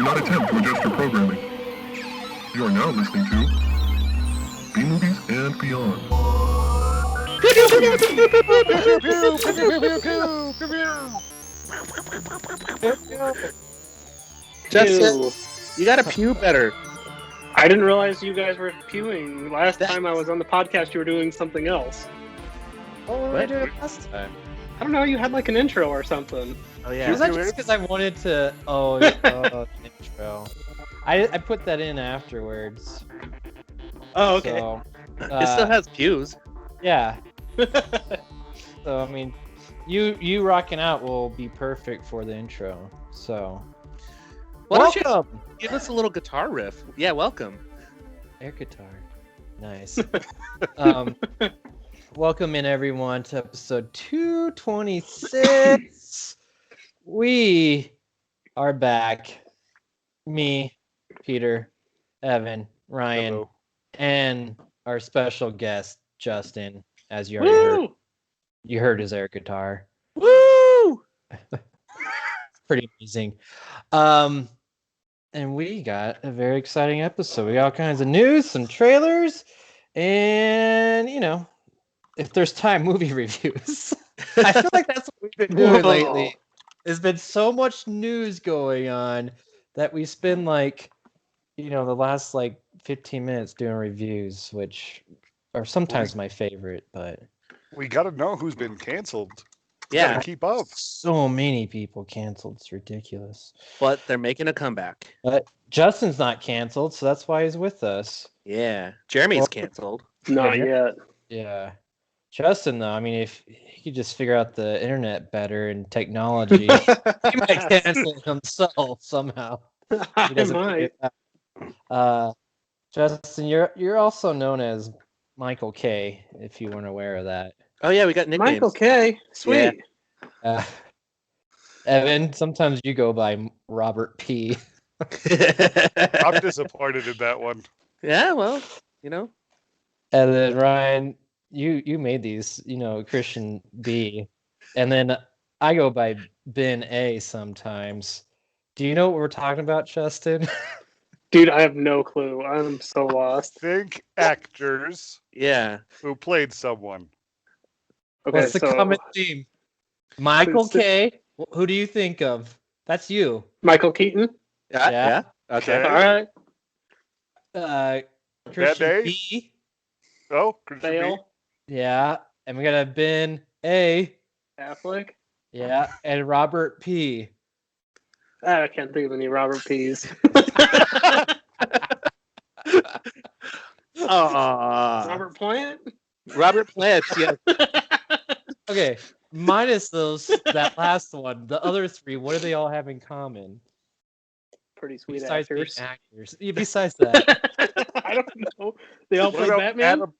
not attempt to adjust your programming. You are now listening to B-Movies and Beyond. Justin, you gotta pew better. I didn't realize you guys were pewing. Last time I was on the podcast, you were doing something else. What were we doing last time? I don't know, you had like an intro or something. Oh yeah. Was that just because I wanted to? Oh, intro. I put that in afterwards. Oh, okay. So, It still has pews. yeah. So I mean, you rocking out will be perfect for the intro. So, Why don't you welcome. give us a little guitar riff? Yeah, welcome. Air guitar. Nice. Welcome in everyone to episode 226. We are back. Me, Peter, Evan, Ryan, Hello. and our special guest, Justin, as you already heard. Woo! You heard his air guitar. Woo! Pretty amazing. And we got a very exciting episode. We got all kinds of news, some trailers, and if there's time, movie reviews. I feel like that's what we've been doing lately. There's been so much news going on that we spend the last 15 minutes doing reviews, which are sometimes my favorite, but We gotta know who's been canceled. Yeah, Gotta keep up. so many people canceled. It's ridiculous. but they're making a comeback. But Justin's not canceled, so that's why he's with us. Yeah, Jeremy's canceled. Not yet. Yeah. Justin, though, I mean, if he could just figure out the internet better and technology, he might cancel himself somehow. He I doesn't might. figure it out. Justin, you're also known as Michael K, if you weren't aware of that. Oh yeah, we got nicknames. Michael K. Sweet. Evan, sometimes you go by Robert P. I'm disappointed in that one. Yeah, well, And then Ryan, you made these, Christian B. And then I go by Ben A sometimes. Do you know what we're talking about, Justin? Dude, I have no clue. I'm so lost. Think actors yeah. who played someone. Okay, What's the common theme? Michael Since- K. Who do you think of? That's you. Michael Keaton? Yeah. Yeah. Okay. Okay. All right. Christian A? B. Oh, Christian B. Bale? Yeah. And we got a Ben A. Affleck? Yeah. And Robert P. I can't think of any Robert P's. Robert Plant? Robert Plant. Yeah. Okay. Minus that last one. The other three, what do they all have in common? Pretty sweet Besides being actors. actors. Yeah, besides that. I don't know. They all What play about Batman? Adam?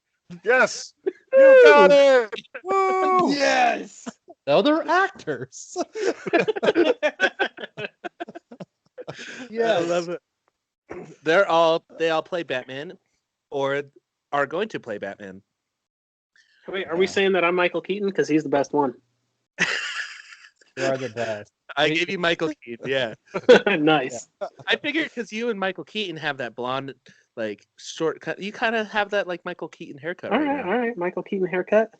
Yes. You got it. Woo! Yes. No, they're actors. Yeah, I love it. They all play Batman, or are going to play Batman. Wait, are we saying that I'm Michael Keaton? Because he's the best one. You are the best. I gave you Michael Keaton. Yeah, Nice. I figured because you and Michael Keaton have that blonde, short cut. You kind of have that Michael Keaton haircut. All right right, now. all right. Michael Keaton haircut?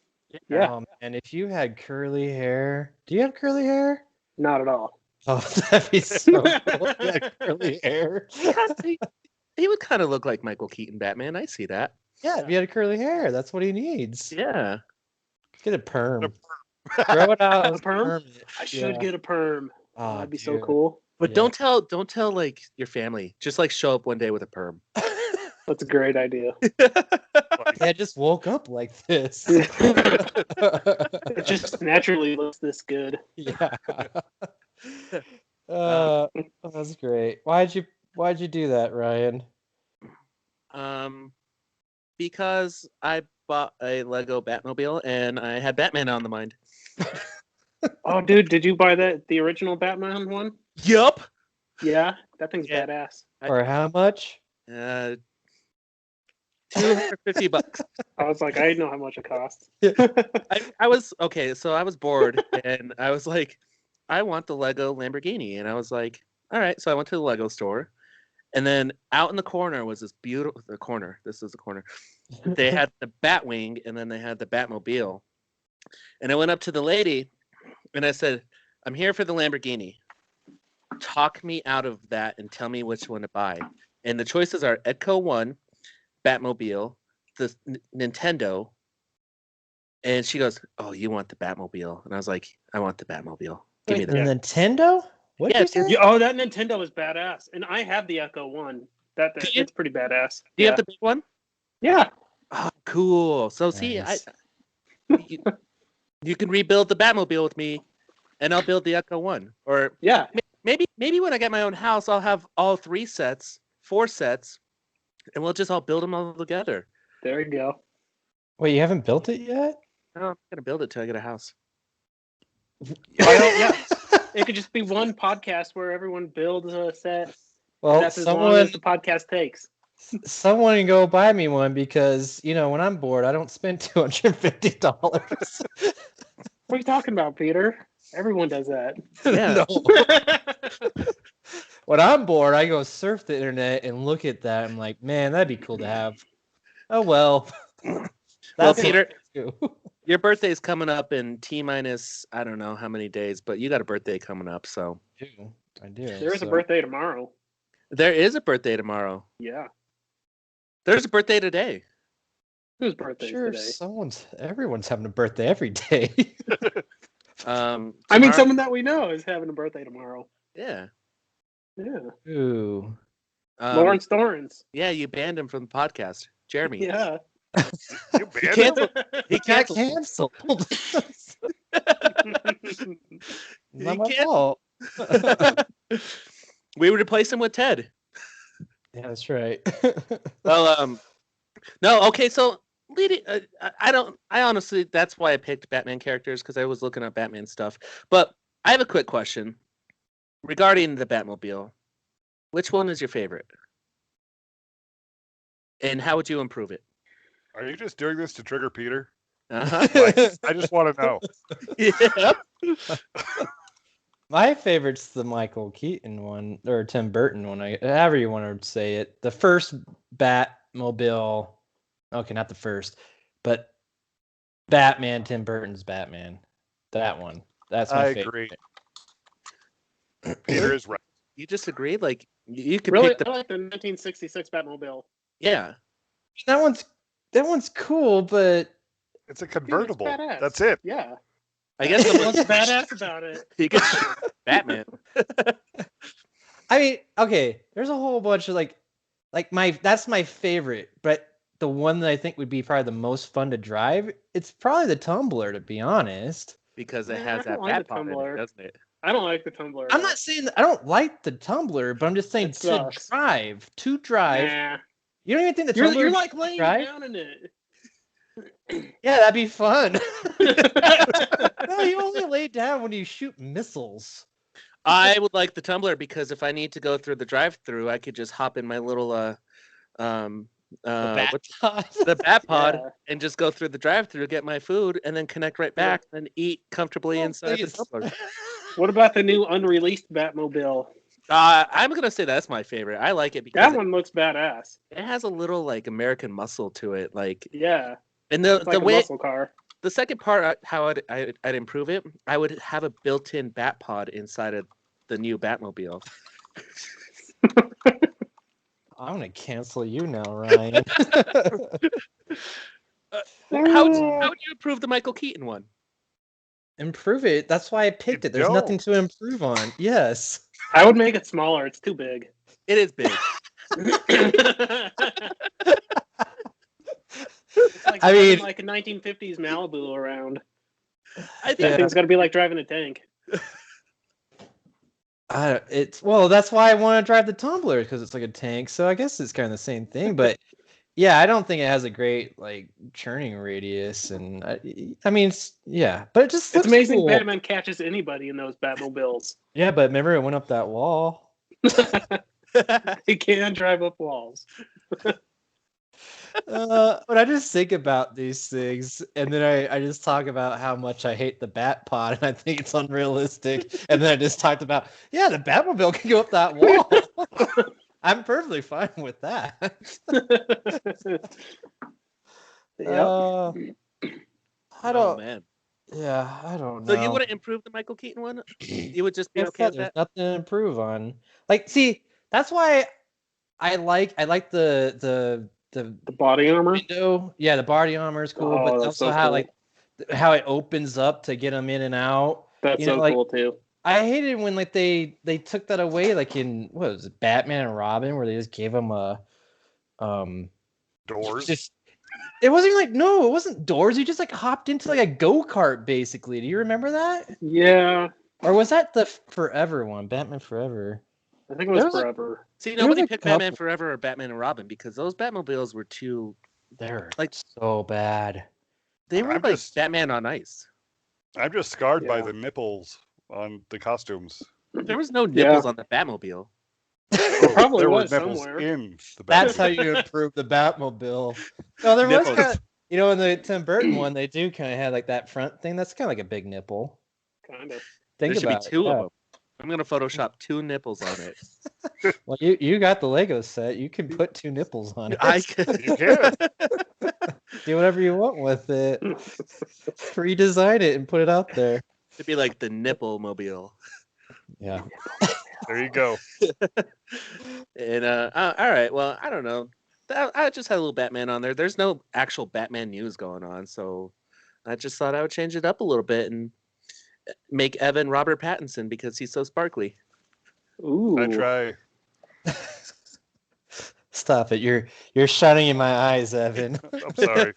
Yeah. And if you had curly hair, do you have curly hair? Not at all. Oh, that'd be so cool. If you had curly hair. He would kind of look like Michael Keaton Batman. I see that. Yeah, if you had curly hair, that's what he needs. Yeah. Get a perm. Grow it out. A perm? Perm it. I should Yeah. get a perm. Oh, That'd be so dude. cool. But Yeah. don't tell your family. Just show up one day with a perm. That's a great idea. I just woke up like this. It just naturally looks this good. Yeah. That's great. Why'd you do that, Ryan? Because I bought a Lego Batmobile and I had Batman on the mind. Oh, dude, did you buy the original Batman one? Yup. Yeah, that thing's Yeah. badass. Or how much? $250. I was like, I know how much it costs. I was okay, so I was bored and I was like, I want the Lego Lamborghini, and I was like, all right. So I went to the Lego store, and then out in the corner was this beautiful corner. This is the corner. They had the Batwing, and then they had the Batmobile. And I went up to the lady, and I said, "I'm here for the Lamborghini. Talk me out of that and tell me which one to buy." And the choices are Edco 1, Batmobile, the Nintendo. And she goes, "Oh, you want the Batmobile?" And I was like, "I want the Batmobile. Give me Wait, that." the Nintendo? What'd Yeah, you say? Oh, that Nintendo is badass, and I have the Echo One. Do you- It's pretty badass. Do you have the big one? Yeah. Oh, cool. So see, Nice. you can rebuild the Batmobile with me, and I'll build the Echo 1. Or Yeah. maybe when I get my own house, I'll have all 4 sets, and we'll just all build them all together. There you go. Wait, you haven't built it yet? No, I'm gonna build it till I get a house. Yeah. It could just be one podcast where everyone builds a set. Well, That's as long as the podcast takes. someone can go buy me one because when I'm bored, I don't spend $250. What are you talking about, Peter? Everyone does that. Yeah. No. When I'm bored, I go surf the internet and look at that. I'm like, man, that'd be cool to have. Oh well. Well, That's Peter, what I do. your birthday's coming up in T-minus I don't know how many days, but you got a birthday coming up, so I do. There is a so- birthday tomorrow. there is a birthday tomorrow. Yeah. There's a birthday today. Whose birthday Sure, is today? everyone's having a birthday every day. I mean, Tomorrow- someone that we know is having a birthday tomorrow. Yeah. Yeah. Ooh. Lawrence Thorns. Yeah, you banned him from the podcast, Jeremy. Yeah. You banned him? He Got canceled. canceled. Not my can't- fault. We would replace him with Ted. Yeah, that's right. Well, no, okay, so leading, I honestly, that's why I picked Batman characters, because I was looking at Batman stuff. But I have a quick question regarding the Batmobile. Which one is your favorite? And how would you improve it? Are you just doing this to trigger Peter? Uh-huh. I just want to know. Yeah. My favorite's the Michael Keaton one, or Tim Burton one, however you want to say it. The first Batmobile, okay, not the first, but Batman, Tim Burton's Batman. That one. That's my I favorite. agree. Peter is right. You just agreed? Like, you could Really, pick the... I like the 1966 Batmobile. Yeah. That one's cool, but It's a convertible. badass. That's it. Yeah. I guess What's the badass about it? you could Batman. I mean, okay, there's a whole bunch of that's my favorite, but the one that I think would be probably the most fun to drive, it's probably the Tumbler, to be honest. Because it Yeah, has I that don't like the Batmobile in it, Tumbler. doesn't it? I don't like the Tumbler. I'm not saying that I don't like the Tumbler, but I'm just saying It to sucks. drive. Nah. You don't even think the You're Tumbler like laying drive? down in it. Yeah, that'd be fun. No, you only lay down when you shoot missiles. I would like the Tumbler because if I need to go through the drive-through, I could just hop in my little The Bat the Bat Pod Yeah. and just go through the drive-through, get my food, and then connect right back and eat comfortably Well, inside the please. Tumbler. What about the new unreleased Batmobile? I'm gonna say that's my favorite. I like it because That one looks badass. it has a little like American muscle to it, like, Yeah. and the It's like a way muscle car. the second part, how I'd improve it, I would have a built-in Bat Pod inside of the new Batmobile. I'm gonna cancel you now, Ryan. How would you improve the Michael Keaton one? Improve it. That's why I picked You it. There's nothing don't. to improve on. Yes. I would make it smaller. It's too big. It is big. It's like I driving mean- like a 1950s Malibu around. I think That thing's got to be like driving a tank. That's why I want to drive the Tumbler, because it's like a tank. So I guess it's kind of the same thing. But yeah, I don't think it has a great like churning radius, and I mean, yeah, but it just It's looks amazing cool. Batman catches anybody in those Batmobiles. Yeah, but remember it went up that wall. He can drive up walls. When I just think about these things, and then I just talk about how much I hate the Bat Pod, and I think it's unrealistic, and then I just talked about, yeah, the Batmobile can go up that wall. I'm perfectly fine with that. Yep. I Oh don't. man. Yeah, I don't So know. you wouldn't improve the Michael Keaton one? You would just be Like I okay said, with there's that? nothing to improve on. Like, see, that's why I like the The body armor. window. Yeah, the body armor is cool, but Oh, that's also so how cool. like how it opens up to get them in and out. That's You know, so like cool too. I hated when like they took that away, like in what was it, Batman and Robin, where they just gave him a Doors. just it wasn't even like no, it wasn't doors. He just like hopped into like a go-kart basically. Do you remember that? Yeah, Or was that the Forever one, Batman Forever? I think it was There was, like, forever. See, There was nobody a picked Batman couple- Forever or Batman and Robin because those Batmobiles were too They're like so bad. they were I'm like just- Batman on ice. I'm just scarred by Yeah. the nipples on the costumes. There was no Yeah. nipples on the Batmobile. Probably there were was nipples somewhere. in the That's Batmobile. how you improve the Batmobile. No, there was Nipples. kind of, you know, in the Tim Burton one, they do kind of have like that front thing. That's kind of like a big nipple. Kind of. Think There should be about it. two Yeah. of them. I'm gonna Photoshop 2 nipples on it. Well, you got the Lego set. You can put 2 nipples on it. I could. You can. Do whatever you want with it. Redesign it and put it out there. It'd be like the nipple mobile. Yeah. There you go. And all right, well, I don't know. I just had a little Batman on there. There's no actual Batman news going on, so I just thought I would change it up a little bit and make Evan Robert Pattinson because he's so sparkly. Ooh. I try. Stop it. You're shining in my eyes, Evan. I'm sorry.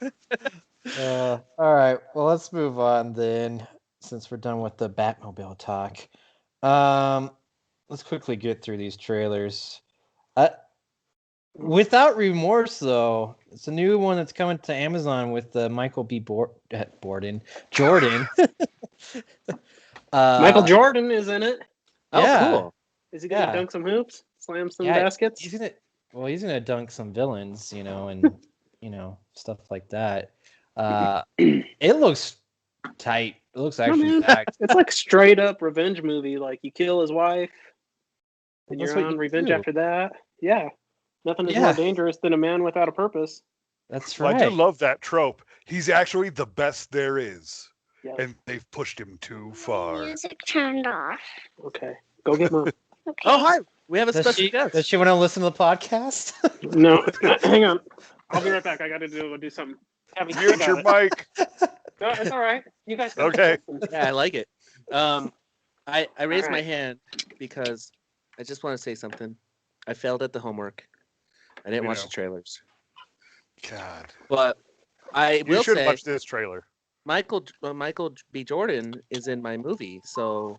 All right. Well, let's move on then, since we're done with the Batmobile talk. Let's quickly get through these trailers. Without Remorse, though, it's a new one that's coming to Amazon with Michael B. Jordan. Michael Jordan is in it. Oh, Yeah. cool. Is he gonna Yeah. dunk some hoops, slam some Yeah, baskets? He's gonna dunk some villains, you know, and stuff like that. It looks tight. It looks actually man. packed. It's like straight up revenge movie. Like you kill his wife, and That's you're what on you revenge do. after that. Yeah, nothing is Yeah. more dangerous than a man without a purpose. That's Well, right. I do love that trope. He's actually the best there is. Yeah. And they've pushed him too far. Music turned off. Okay, go get mom. Okay. Oh, hi. We have a Does special she, guest. does she want to listen to the podcast? No, hang on. I'll be right back. I got to do something. Abby, I Mute got your it. mic. No, it's all right. You guys. can Okay. listen. Yeah, I like it. I raised my hand because I just want to say something. I failed at the homework. I didn't We watch know. the trailers, God. but I You will should say watch this trailer. Michael B. Jordan is in my movie, so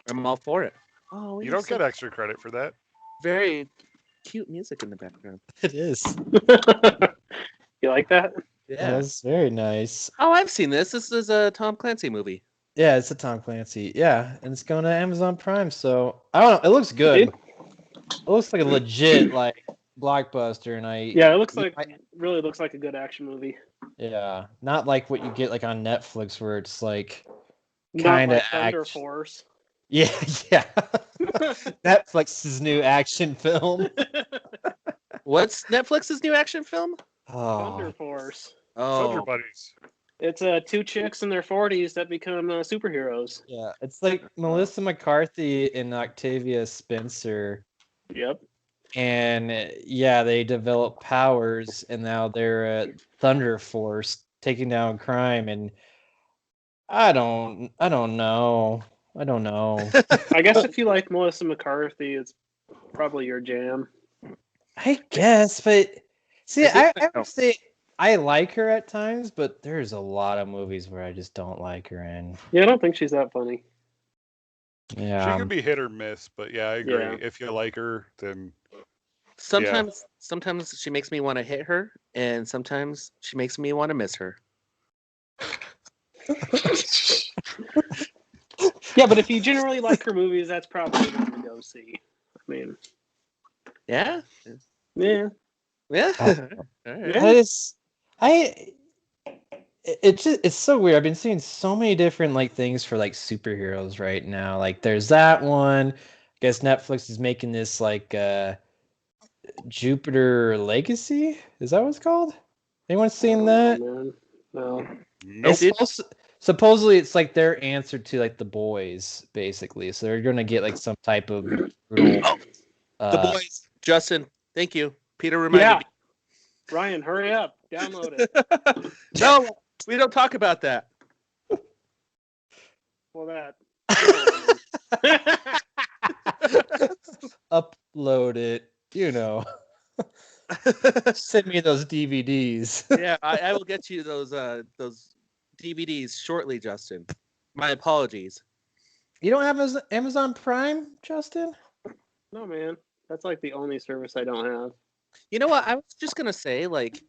I'm all for it. Oh, You don't get extra credit for that. very cute music in the background. It is. You like that? Yeah. That's very nice. Oh, I've seen this. This is a Tom Clancy movie. Yeah, it's a Tom Clancy. Yeah, and it's going to Amazon Prime. So I don't know. It looks good. It looks like a legit like blockbuster, and Yeah, it looks like I- really looks like a good action movie. yeah, not like what you get like on Netflix where it's like Not Kinda like Thunder act- Force. yeah, yeah. Netflix's new action film. What's Netflix's new action film? Thunder Oh, Force. Thunder Oh, Buddies. It's two chicks in their 40s that become superheroes. yeah. It's like Melissa McCarthy and Octavia Spencer. Yep. And yeah, they develop powers, and now they're a Thunder Force taking down crime. And I don't know. I guess if you like Melissa McCarthy, it's probably your jam. I guess, but see, I I think would say I like her at times, but there's a lot of movies where I just don't like her in. Yeah, I don't think she's that funny. Yeah, She could be hit or miss, but yeah, I agree. Yeah. If you like her, then sometimes she makes me want to hit her, and sometimes she makes me want to miss her. Yeah, but if you generally like her movies, that's probably the one to go see. I mean, Yeah. yeah. Yeah. Uh, All right. Yeah. That is, I. It's so weird. I've been seeing so many different like things for like superheroes right now. Like there's that one. I guess Netflix is making this like Jupiter Legacy. Is that what it's called? Anyone seen that? Man. No. Nope. It's supposedly it's like their answer to like the boys, basically. So they're gonna get like some type of brutal. Oh, the Uh, boys. Justin, thank you. Peter reminded Yeah. me. Ryan, hurry up. Download it. No, we don't talk about that. Well, that. upload it. You know, send me those DVDs. Yeah, I will get you those DVDs shortly, Justin. My apologies. You don't have Amazon Prime, Justin? No, man. That's like the only service I don't have. You know what? I was just gonna say, like,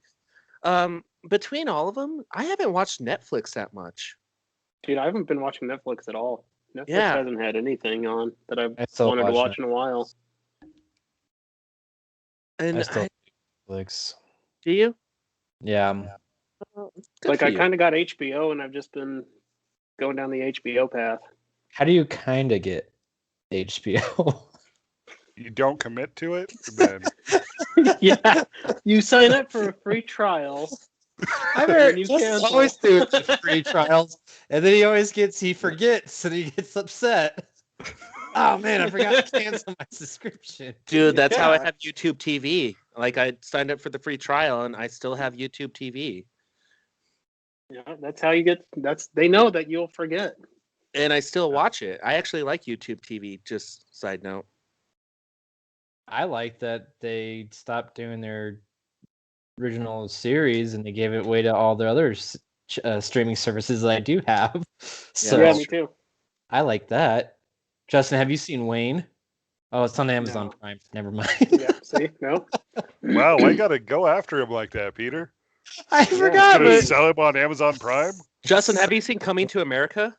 between all of them, I haven't watched Netflix that much. Dude, I haven't been watching Netflix at all. Netflix Yeah. hasn't had anything on that I've I still wanted to watch watch in a while. And I still I, Netflix. do you? Yeah. Good Like for I you. kind of got HBO, and I've just been going down the HBO path. How do you kind of get HBO? You don't commit to it, then Yeah, you sign up for a free trial. I've And heard you Justin cancel. always do it with free trials, and then he forgets, and he gets upset. Oh man, I forgot to cancel my subscription. Dude, that's how I Yeah. have YouTube TV. Like, I signed up for the free trial, and I still have YouTube TV. Yeah, that's how you get. They know that you'll forget. And I still watch it. I actually like YouTube TV, just side note. I like that they stopped doing their original series and they gave it away to all the other streaming services that I do have. So Yeah, me too. I like that. Justin, have you seen Wayne? Oh, it's on Amazon No. Prime. Never mind. Yeah, see, no. wow, why gotta go after him like that, Peter? I forgot. Gonna But... sell him on Amazon Prime? Justin, have you seen Coming to America?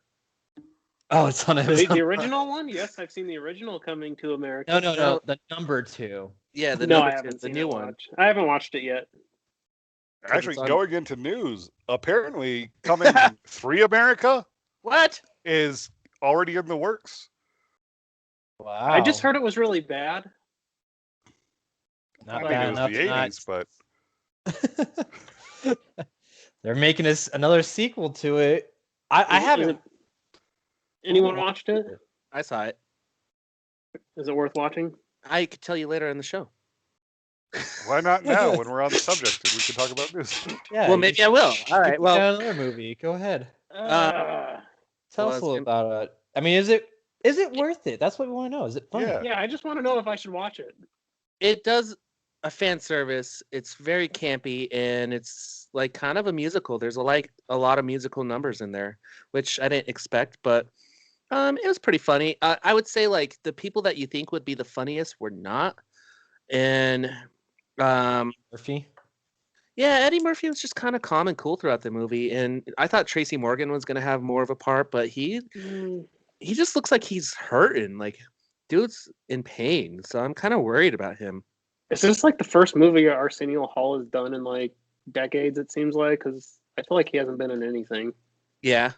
Oh, it's on The, Amazon. the original one? Yes, I've seen the original Coming to America. No. The number 2. Yeah, the No, number I two, haven't the seen new it one. watch. I haven't watched it yet. Actually, it's on- going into news, apparently Coming 3 America What? is already in the works. Wow. I just heard it was really bad. Not I bad think it was enough. the 80s, but They're making us another sequel to it. I haven't. Anyone watched it? I saw it. Is it worth watching? I could tell you later in the show. why not now when we're on the subject and we can talk about news? Yeah. Well, maybe I will. All right. Well, another movie. Go ahead. Tell us a well, little about it. I mean, is it worth it? That's what we want to know. Is it funny? Yeah. Yeah, I just want to know if I should watch it. it does a fan service. It's very campy and it's like kind of a musical. There's a lot of musical numbers in there, which I didn't expect, but it was pretty funny. I would say like the people that you think would be the funniest were not, and Murphy. yeah, Eddie Murphy was just kind of calm and cool throughout the movie, and I thought Tracy Morgan was gonna have more of a part, but he just looks like he's hurting. Like, dude's in pain, so I'm kind of worried about him. Is this like the first movie Arsenio Hall has done in like decades? It seems like, because I feel like he hasn't been in anything. Yeah,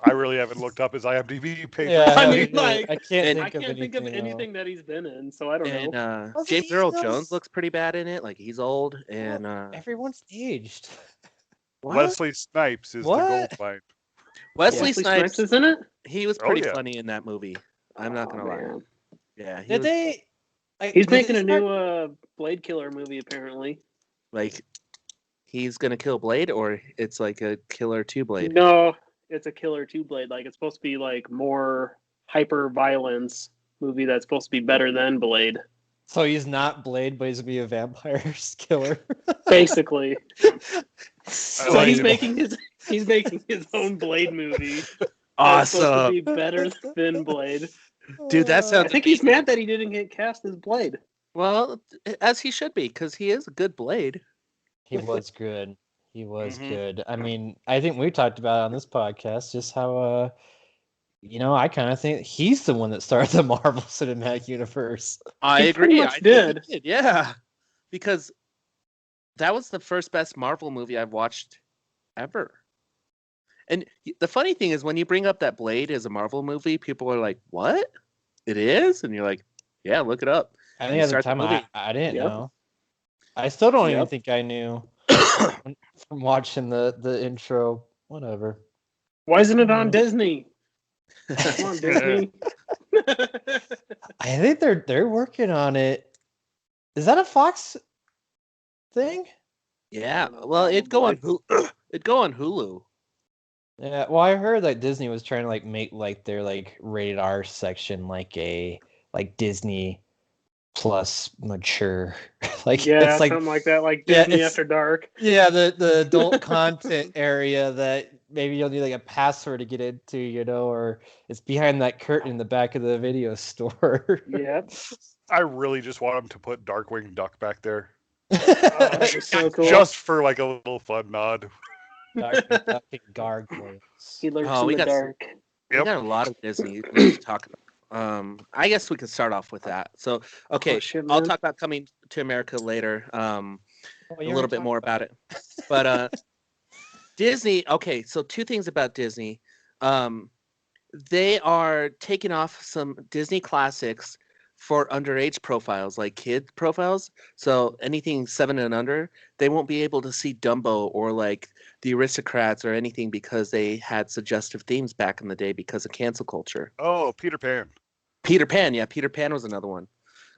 I really haven't looked up his IMDb page. Yeah, I mean, like, I can't I think can't think of anything that he's been in, so I don't and know. Well, James he Earl knows- Jones looks pretty bad in it. Like, he's old, and Everyone's aged. what? Wesley Snipes is What? the gold mine. Wesley Wesley Snipes, is in it. he was Oh, pretty yeah. funny in that movie. I'm not gonna lie. Man. Yeah, he Did was, they? He's did making they a start- new Blade Killer movie apparently. like, he's gonna kill Blade, or it's like a Killer 2 Blade. No, it's a Killer 2 Blade. Like, it's supposed to be like more hyper violence movie that's supposed to be better than Blade. So he's not Blade, but he's gonna be a vampire killer. Basically. So So like he's it. making his own Blade movie. That's supposed to Awesome, be better than Blade. dude. That I sounds. think he's mad that he didn't get cast as Blade. Well, as he should be, because he is a good Blade. He was good. He was Mhm. good. I mean, I think we talked about it on this podcast just how I kind of think he's the one that started the Marvel Cinematic Universe. I He pretty agree. much I think did. he did. Yeah, because that was the first best Marvel movie I've watched ever. And the funny thing is, when you bring up that Blade as a Marvel movie, people are like, "What? It is?" And you're like, "Yeah, look it up." I And think you at the start the time movie. I didn't Yep. know. I still don't even Yep. think I knew from watching the intro. Whatever. Why isn't it on Yeah. Disney? Come on, Disney. I think they're working on it. Is that a Fox thing? Yeah, well, it'd go on it'd go on Hulu. Yeah, well, I heard that Disney was trying to like make like their like rated R section like a like Disney plus mature. Like Yeah, it's like something like that, like yeah, Disney it's After Dark. yeah, the adult content area that maybe you'll need like a password to get into, you know, or it's behind that curtain in the back of the video store. Yep. I really just want him to put Darkwing Duck back there. That'd be so cool. Just for like a little fun nod. Darkwing Duck and gargoyles. He lurks Oh, in we the got dark. we Yep. got a lot of Disney to talk about. I guess we could start off with that. So, okay, Oh, shit, I'll man. talk about Coming to America later. Well, A you little already bit talked more about it. But Disney, okay, so two things about Disney. They are taking off some Disney classics for underage profiles, like kid profiles. So anything 7 and under, they won't be able to see Dumbo or like the Aristocrats or anything because they had suggestive themes back in the day because of cancel culture. Oh, Peter Pan. Peter Pan, yeah, Peter Pan was another one.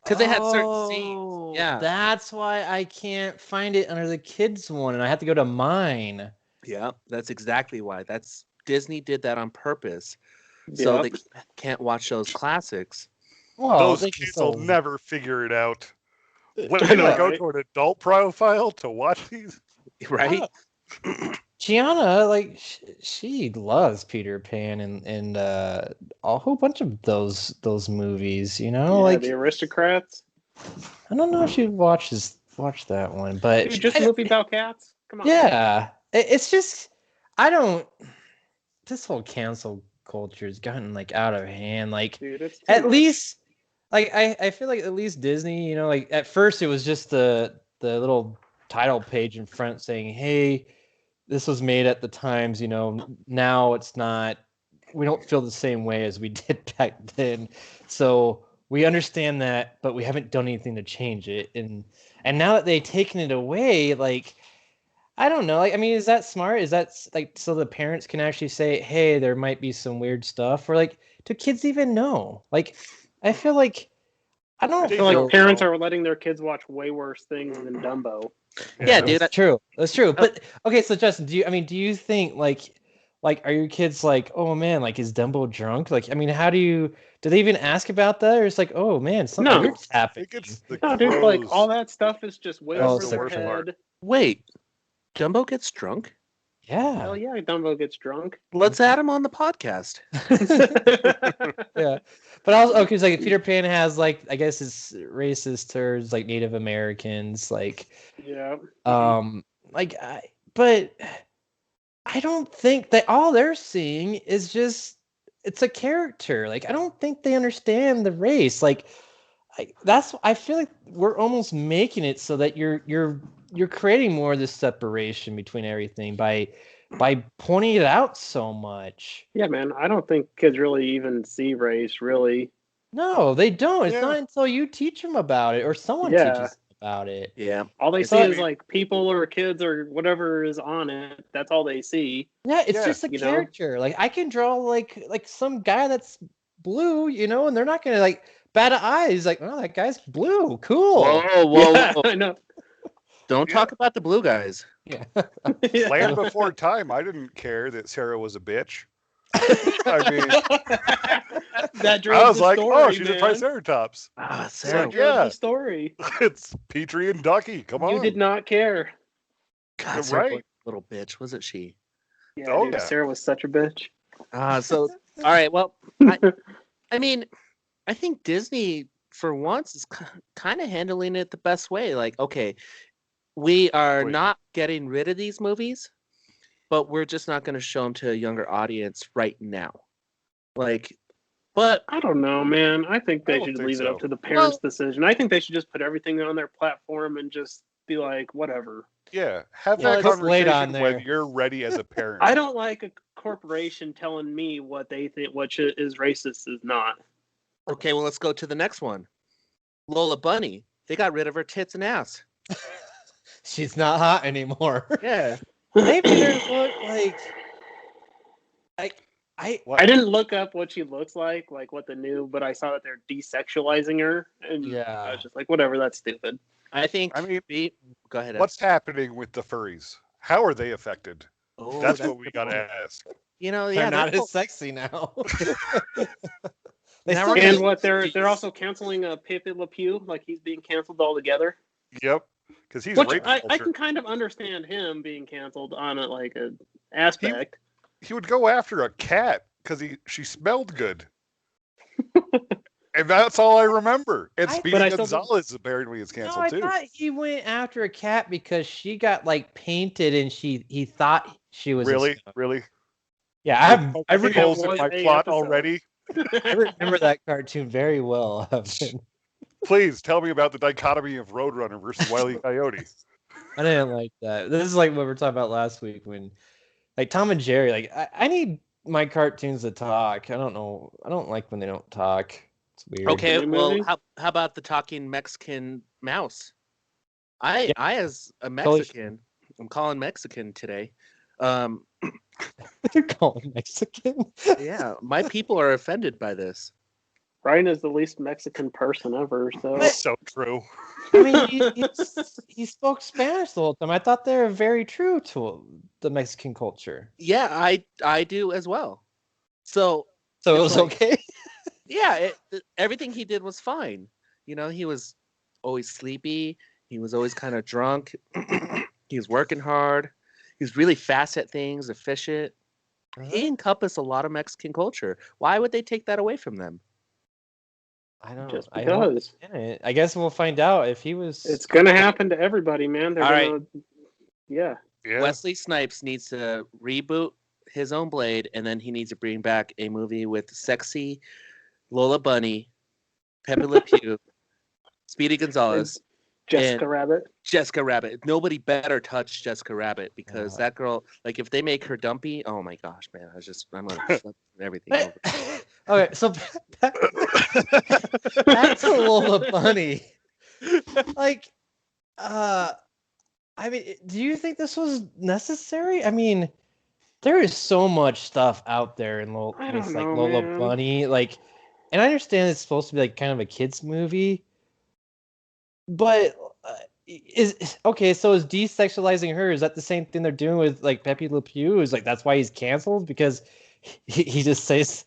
Because they had certain scenes. Oh, Yeah. that's why I can't find it under the kids one, and I have to go to mine. Yeah, that's exactly why. That's Disney did that on purpose. So Yep. they can't watch those classics. Well, Those they can kids will still- never figure it out. When I they know, go right? to an adult profile to watch these, Right? Gianna, like she loves Peter Pan and a whole bunch of those movies. You know, Yeah, like the Aristocrats. I don't know if she watched that one, but Dude, just a movie about cats. Come on. yeah, it's just I don't. This whole cancel culture has gotten like out of hand. Like Dude, it's too at much. least, like I feel like at least Disney, you know, like at first it was just the little title page in front saying, "Hey, this was made at the times." You know, now it's not. We don't feel the same way as we did back then. So we understand that, but we haven't done anything to change it. And now that they've taken it away, like. I don't know. Like, I mean, is that smart? Is that like so the parents can actually say, "Hey, there might be some weird stuff," or like, do kids even know? Like, I feel like I don't I They feel feel like parents know. are letting their kids watch way worse things than Dumbo. Yeah, dude. That's true. That's true. But okay, so Justin, do you think like are your kids like, oh man, like is Dumbo drunk? Like, I mean, do they even ask about that, or it's like, oh man, something No. weird's I happening? think it's the No, dude, like crows. all that stuff is just way That's over the their worst part. head. Wait, Dumbo gets drunk? Yeah. Hell yeah, Dumbo gets drunk. Let's add him on the podcast. Yeah, but also okay, it's like Peter Pan has like I guess it's racist towards like Native Americans, like Yeah. but I don't think that all they're seeing is just it's a character. Like I don't think they understand the race. Like I feel like we're almost making it so that you're creating more of this separation between everything by pointing it out so much. Yeah, man. I don't think kids really even see race, really. No, they don't. It's Yeah. not until you teach them about it or someone Yeah. teaches them about it. Yeah. All they It's see not- is like people or kids or whatever is on it. That's all they see. Yeah, it's Yeah, just a you know? character. Like I can draw like some guy that's blue, you know, and they're not gonna like bat an eye. He's like, oh, that guy's blue. Cool. Whoa. Yeah, I know. Don't talk about the blue guys. Yeah. Yeah. Land Before Time, I didn't care that Sarah was a bitch. I mean, That drove I was the like, story, oh, she's man. a Triceratops. Ah, That Sarah. drove Yeah. the story. It's Petrie and Ducky. Come on. You did not care. God, You're Sarah right. was a little bitch, wasn't she? Yeah, Oh, dude, yeah. Sarah was such a bitch. So all right. Well, I mean, I think Disney for once is kind of handling it the best way. Like, okay, we are Wait. not getting rid of these movies, but we're just not going to show them to a younger audience right now. Like, but I don't know, man. I think I they don't should think leave it so. up to the parents' Well- decision. I think they should just put everything on their platform and just be like, whatever. Yeah, have Yeah, that put Blade on conversation when there. you're ready as a parent. I don't like a corporation telling me what they think what is racist is not. Okay, well, let's go to the next one. Lola Bunny. They got rid of her tits and ass. She's not hot anymore. Yeah. They made her look like I What? I didn't look up what she looks like what the new, but I saw that they're desexualizing her, and I yeah. was just like, whatever, that's stupid. I think. I mean, Go ahead. Ed. What's happening with the furries? How are they affected? Oh, That's a what we good gotta point. ask. You know, They're yeah, not they're as sexy now. Now still we're get And gonna- what they're Jeez. also canceling Pepe Le Pew, like he's being canceled altogether. Yep, because he's Which rape I culture. can kind of understand him being canceled on a aspect. He would go after a cat because she smelled good. And that's all I remember. And But Speedy I still- Gonzalez apparently is No, canceled I too. thought he went after a cat because she got like painted and he thought she was a Really? skunk. Really? Yeah, I think it Holes in was my a plot episode. already. I remember that cartoon very well. Evan. Please tell me about the dichotomy of Roadrunner versus Wile E. Coyote. I didn't like that. This is like what we were talking about last week when, like Tom and Jerry. Like I need my cartoons to talk. I don't know. I don't like when they don't talk. It's weird. Okay, New well, movie? how about the talking Mexican mouse? I as a Totally. Mexican, I'm calling Mexican today. They're calling Mexican. Yeah, my people are offended by this. Ryan is the least Mexican person ever, so So true. I mean, he spoke Spanish the whole time. I thought they were very true to the Mexican culture. Yeah, I do as well. So So it It's was like- okay. yeah, everything he did was fine. You know, he was always sleepy. He was always kind of drunk. He was working hard. He was really fast at things, efficient. He encompassed a lot of Mexican culture. Why would they take that away from them? I don't. just I don't because understand it. I guess we'll find out if he was. it's gonna happen to everybody, man. They're All right. gonna, yeah. Yeah. Wesley Snipes needs to reboot his own Blade, and then he needs to bring back a movie with sexy Lola Bunny, Pepe Le Pew, Speedy Gonzalez, Jessica Rabbit. Jessica Rabbit. Nobody better touch Jessica Rabbit because that girl, like, if they make her dumpy, oh my gosh, man, I'm gonna flip everything over. Okay, so back to Lola Bunny. Like, I mean, do you think this was necessary? I mean, there is so much stuff out there in I don't know, Lola man. Bunny. Like, and I understand it's supposed to be like kind of a kids movie, but is okay. So is desexualizing her? Is that the same thing they're doing with like Pepe Le Pew? Is like that's why he's canceled because he just says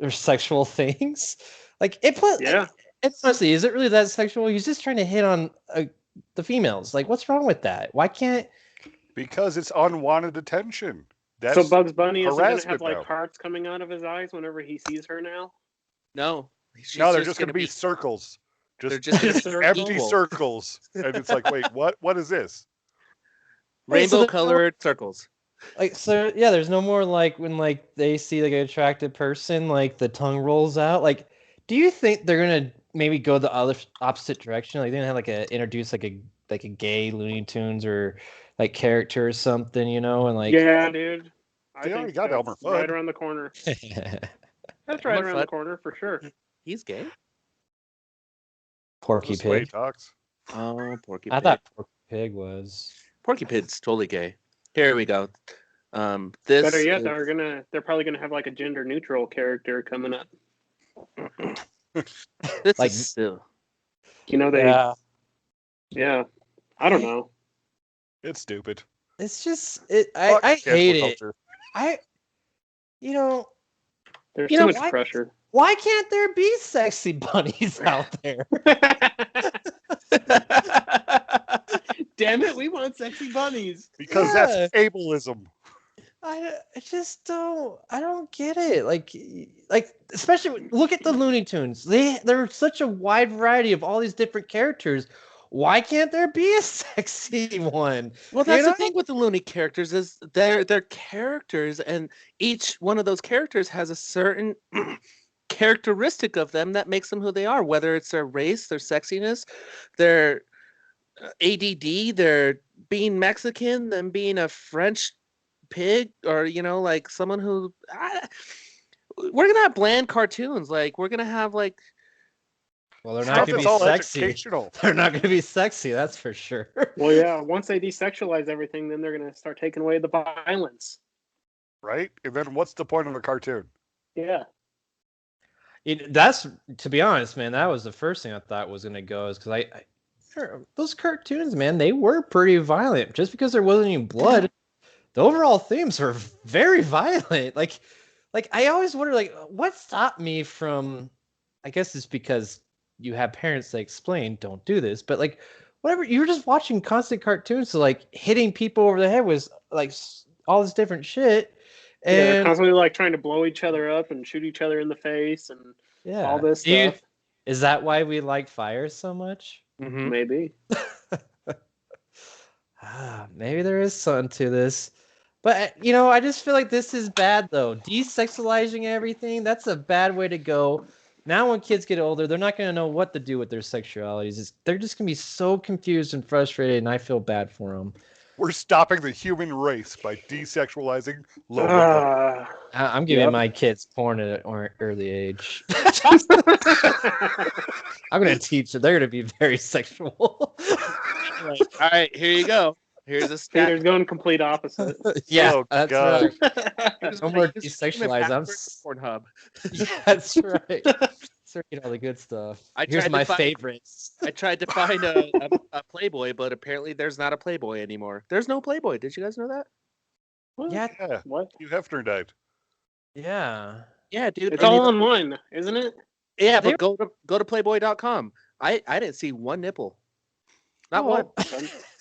sexual things? Like it put Yeah. And honestly, is it really that sexual? He's just trying to hit on the females. Like, what's wrong with that? Why can't? Because it's unwanted attention. That's So Bugs Bunny is gonna have harassment like now. hearts coming out of his eyes whenever he sees her now. No, she's no, they're just going to be circles. They're Just just gonna be empty equal. circles. And it's like, wait, what? What is this? Wait, so rainbow-colored circles. Like, so yeah, there's no more like when like they see like an attractive person, like the tongue rolls out. Like, do you think they're gonna maybe go the other opposite direction? Like, they're gonna have like introduce like a gay Looney Tunes or like character or something, you know? And like, Yeah, dude. I They think already got that's Elmer Fudd. right around the corner. That's right Elmer around the Fudd. corner for sure. He's gay. Porky That's the way he Pig. talks. Oh, Porky I Pig. thought Porky Pig was. Porky Pig's totally gay. Here we go. This Better yet, is- they're probably gonna have like a gender neutral character coming up. this like- is still. You know yeah. I don't know. It's stupid. It's just Fuck I cancel hate it. culture. You know, There's You too know, much why- pressure. why can't there be sexy bunnies out there? Damn it, we want sexy bunnies. Because Yeah. that's ableism. I just don't. I don't get it. Like especially look at the Looney Tunes. There's such a wide variety of all these different characters. Why can't there be a sexy one? Well, that's You know? the thing with the Looney characters is they're characters, and each one of those characters has a certain characteristic of them that makes them who they are. Whether it's their race, their sexiness, their ADD. They're being Mexican, then being a French pig, or like someone who. We're gonna have bland cartoons. Like we're gonna have like. Well, they're not Stuff going to that's be all sexy. educational, They're not going to be sexy, that's for sure. Well, yeah. Once they desexualize everything, then they're gonna start taking away the violence. right? And then what's the point of a cartoon? Yeah. That's, to be honest, man, that was the first thing I thought was going to go, is because those cartoons, man, they were pretty violent. Just because there wasn't any blood, the overall themes were very violent. Like I always wonder, like, what stopped me from, I guess it's because you have parents that explain, don't do this, but like, whatever, you're just watching constant cartoons, so like hitting people over the head was like all this different shit. Yeah, they're And constantly like trying to blow each other up and shoot each other in the face and yeah, all this stuff. is that why we like fire so much? Mhm. Maybe. Maybe there is something to this. But, I just feel like this is bad, though. Desexualizing everything, that's a bad way to go. Now when kids get older, they're not going to know what to do with their sexualities. They're just going to be so confused and frustrated, and I feel bad for them. We're stopping the human race by desexualizing Lola Bunny. I'm giving my kids porn at an early age. I'm going to teach them. They're going to be very sexual. All right, here you go. Here's a stat. Peter's going complete opposite. Yeah, Oh, that's God. right. No more desexualized. Pornhub. Yeah, that's right. Circuit all the good stuff. Here's my favorites. I tried to find a Playboy, but apparently there's not a Playboy anymore. There's no Playboy. Did you guys know that? Yeah. Yeah, What? Hugh Hefner died. Yeah. Yeah, dude. It's all online, isn't it? Yeah, but go to Playboy.com. I didn't see one nipple. Not one.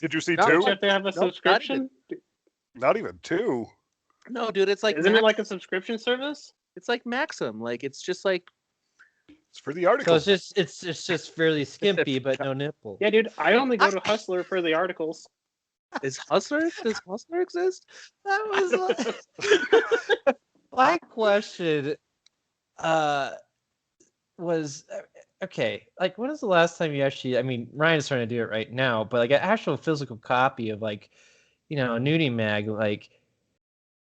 Did you see No, two? You have to have a subscription. Not even two. No, dude. It's like Isn't it like a subscription service? it's like Maxim. Like it's just like It's for the So article. it's just fairly skimpy, but no nipple. Yeah, dude. I only go to Hustler for the articles. does Hustler exist? That was my question. Was okay. Like, when was the last time you actually? I mean, Ryan's trying to do it right now, but like an actual physical copy of like, a nudie mag. Like,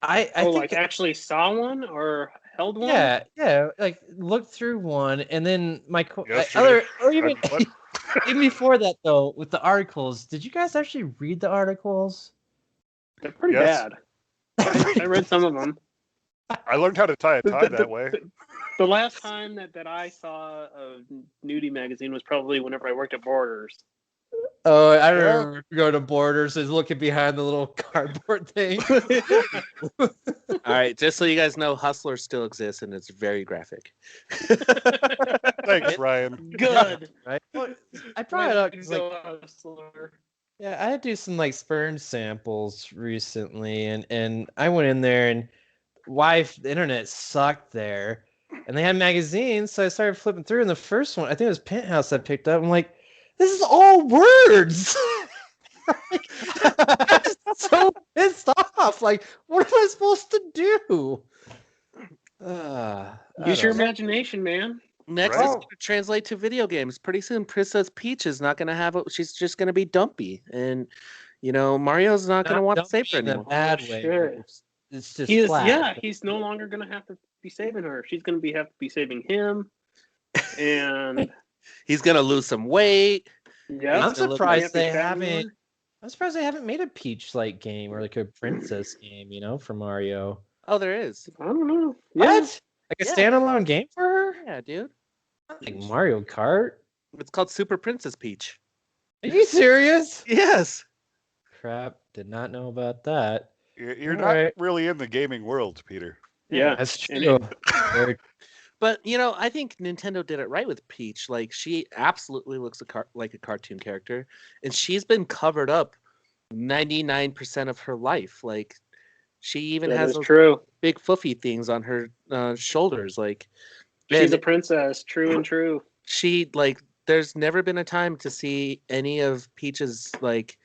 I think like actually saw one or held one. yeah. Like, looked through one, and then Yesterday. or even What? even before that though, with the articles. Did you guys actually read the articles? They're pretty Yes. bad. I read some of them. I learned how to tie a tie that way. The last time that I saw a nudie magazine was probably whenever I worked at Borders. Oh, I remember going to Borders and looking behind the little cardboard thing. All right, just so you guys know, Hustler still exists and it's very graphic. Thanks, Ryan. Good. Right? Well, I brought it up 'cause, like, Hustler. yeah, I had to do some like sperm samples recently, and I went in there, and the internet sucked there, and they had magazines, so I started flipping through, and the first one, I think it was Penthouse, I picked up. I'm like, this is all words. I'm so pissed off. Like, what am I supposed to do? I Use your don't know. imagination, man. Next Right. is going to translate to video games. Pretty soon, Princess Peach is not going to have it. She's just going to be dumpy, and Mario's not going to want to save her in a anymore. bad way. Shit. It's just He's flat. he's no longer gonna have to be saving her. She's gonna have to be saving him. And He's going to lose some weight. yeah, I'm surprised they haven't. anymore. I'm surprised they haven't made a Peach-like game or like a princess game, for Mario. Oh, there is. I don't know. Yeah. What? Like a Yeah. standalone game for her? Yeah, dude. Like Mario Kart? It's called Super Princess Peach. Are you serious? Yes. Crap, did not know about that. You're All not right. really in the gaming world, Peter. Yeah. That's And true. Very- But I think Nintendo did it right with Peach. Like she absolutely looks like a cartoon character, and she's been covered up 99% of her life. Like she even That has is those true. big fluffy things on her shoulders. Like She's and a princess. True and true. she like. There's never been a time to see any of Peach's like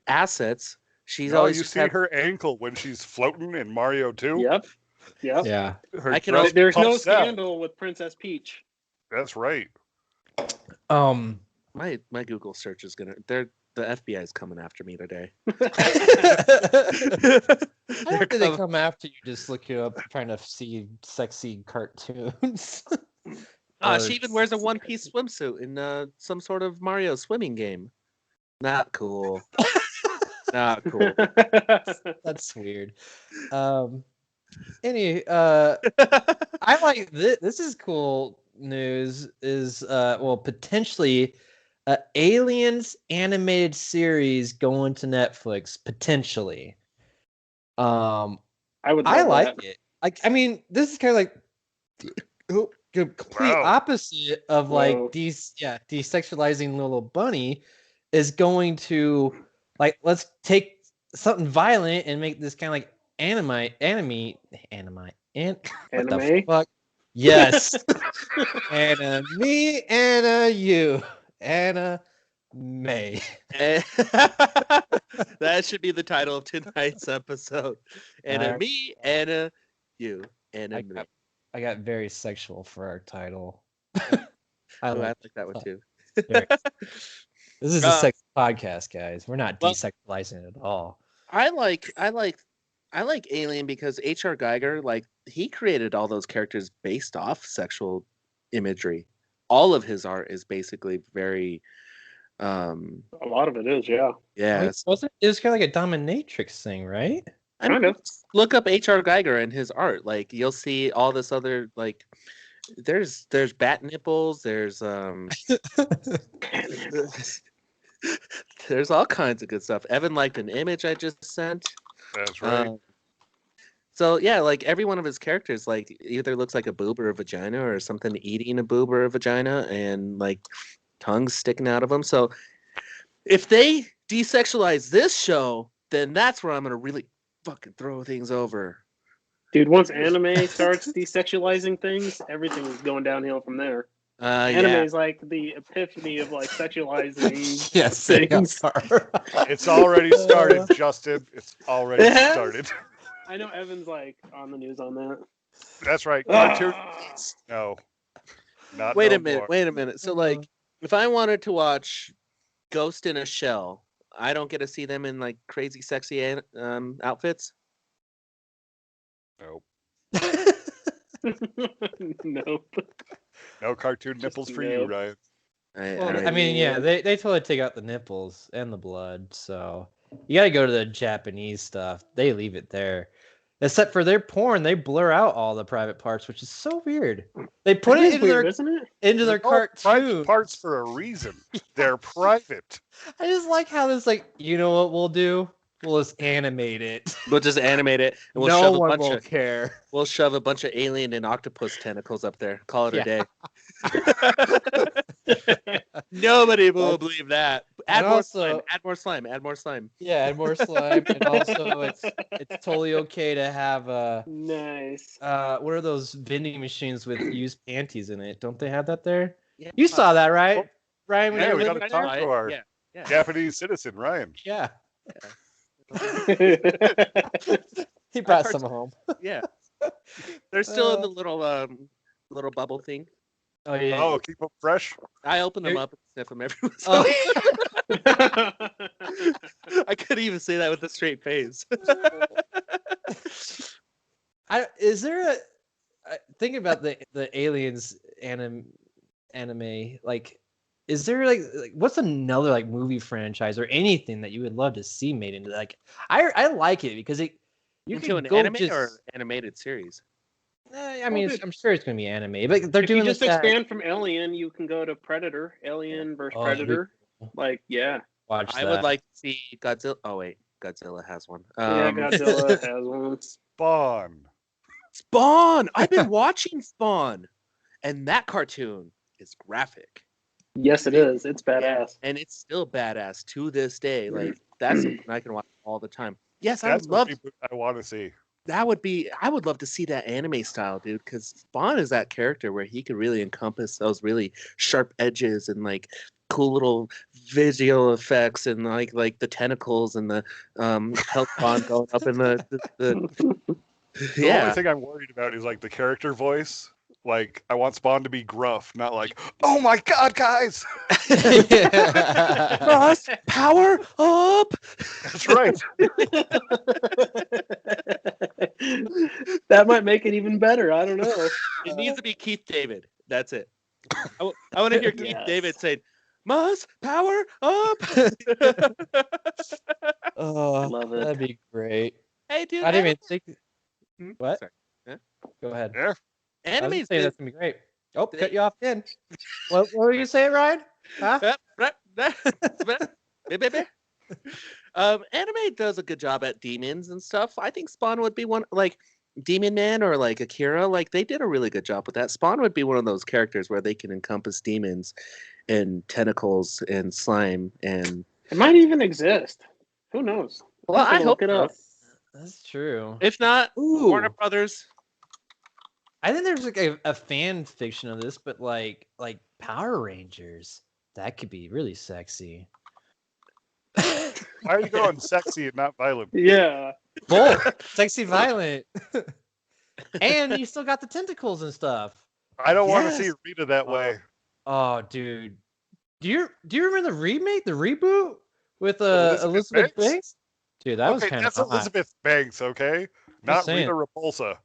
assets. She's No, always you just see had- her ankle when she's floating in Mario 2. Yep. Yep. yeah. Her I can dress also- There's no puffs out. scandal with Princess Peach. That's right. my Google search is gonna. the FBI is coming after me today. How do they come after you just looking up trying to see sexy cartoons? She even wears a one-piece swimsuit in some sort of Mario swimming game. Not cool. Not cool. That's weird. I like this. This is cool news. Is potentially Aliens animated series going to Netflix potentially. I would. I love like that. it. Like, I mean, this is kind of like complete Wow. opposite of like Whoa. desexualizing Lola Bunny is going to like let's take something violent and make this kind of like what the Anime? fuck? Yes. Anna me, Anna you, Anna May. That should be the title of tonight's episode. Anna me, Anna you, Anna me. I got very sexual for our title. I like that one too. This is a sex podcast, guys. We're not desexualizing it at all. I like Alien because H.R. Geiger, like, he created all those characters based off sexual imagery. All of his art is basically very A lot of it is, yeah. yeah. It was kind of like a dominatrix thing, right? I mean, look up H.R. Geiger and his art. Like, you'll see all this other, like, there's bat nipples, there's there's all kinds of good stuff. Evan liked an image I just sent. That's right. So yeah, like every one of his characters, like either looks like a boob or a vagina, or something eating a boob or a vagina, and like tongues sticking out of them. So if they desexualize this show, then that's where I'm gonna really fucking throw things over. Dude, once anime starts desexualizing things, everything is going downhill from there. Anime is like the epiphany of like sexualizing Yes, things. It's already started, Justin. It's already started. I know Evan's like on the news on that. That's right. Cartoon. No. Not Wait no a minute. more. Wait a minute. So like, if I wanted to watch Ghost in a Shell, I don't get to see them in like crazy sexy outfits. Nope. Nope. No cartoon nipples for you, Ryan. I mean, yeah, they totally take out the nipples and the blood, so you got to go to the Japanese stuff. They leave it there. Except for their porn, they blur out all the private parts, which is so weird. They put it into weird, their isn't it? into their Private cartoon. parts for a reason. They're private. I just like how this, like, you know what we'll do? We'll just animate it. We'll just animate it, and we'll no shove a one bunch will of care. we'll shove a bunch of alien and octopus tentacles up there. Call it a day. Nobody will believe that. Add more slime. Add more slime. Add more slime. Yeah, add more slime, and also it's totally okay to have nice. What are those vending machines with used panties in it? Don't they have that there? Yeah. You saw that, right, Ryan? When Yeah, you we were gotta living talk there? to our Yeah. Japanese citizen, Ryan. Yeah. He brought some home. Yeah. They're still in the little bubble thing. Oh yeah. Oh, keep them fresh. I open them up and sniff them every once. Oh. I couldn't even say that with a straight face. Is there think about the aliens anime like? Is there like what's another like movie franchise or anything that you would love to see made into like? I like it because you into can an go anime just, or animated series. I mean, I'm sure it's gonna be anime, but they're if doing you just this expand from Alien, you can go to Predator, Alien versus Predator. Like, yeah. Watch I would like to see Godzilla. Oh wait, Godzilla has one. Yeah, Godzilla has one. Spawn. I've been watching Spawn, and that cartoon is graphic. Yes, it is. It's badass. And it's still badass to this day. Like, that's something I can watch all the time. Yes, That's I would love. I want to see. That would be. I would love to see that anime style, dude. Because Spawn is that character where he could really encompass those really sharp edges and like cool little visual effects and like the tentacles and the health bond going up in the The only thing I'm worried about is like the character voice. like I want Spawn to be gruff, not like, oh my god, guys. Must power up. That's right. That might make it even better. I don't know. It needs to be Keith David. That's it. I want to hear Keith Yes. David saying, "Must power up." Oh, Love it. that'd be great. Hey, dude. I didn't even think. Hmm? What? Sorry. Go ahead. Yeah. I was gonna Anime's say been- that's gonna be great. Oh, cut you off again. What were you saying, Ryan? Huh? Anime does a good job at demons and stuff. I think Spawn would be one, like Demon Man or like Akira. Like they did a really good job with that. Spawn would be one of those characters where they can encompass demons and tentacles and slime and. It might even exist. Who knows? Well, I hope look it up. That's true. If not, Ooh. Warner Brothers. I think there's like a fan fiction of this, but like Power Rangers. That could be really sexy. Why are you going sexy and not violent? Yeah. Both sexy, violent, and you still got the tentacles and stuff. I don't want to Yes. see Rita that way. Oh, dude, do you remember the remake, the reboot with Elizabeth Elizabeth Banks? Banks? Dude, that was Okay, kind of that's Elizabeth Banks, okay? Not saying. Rita Repulsa.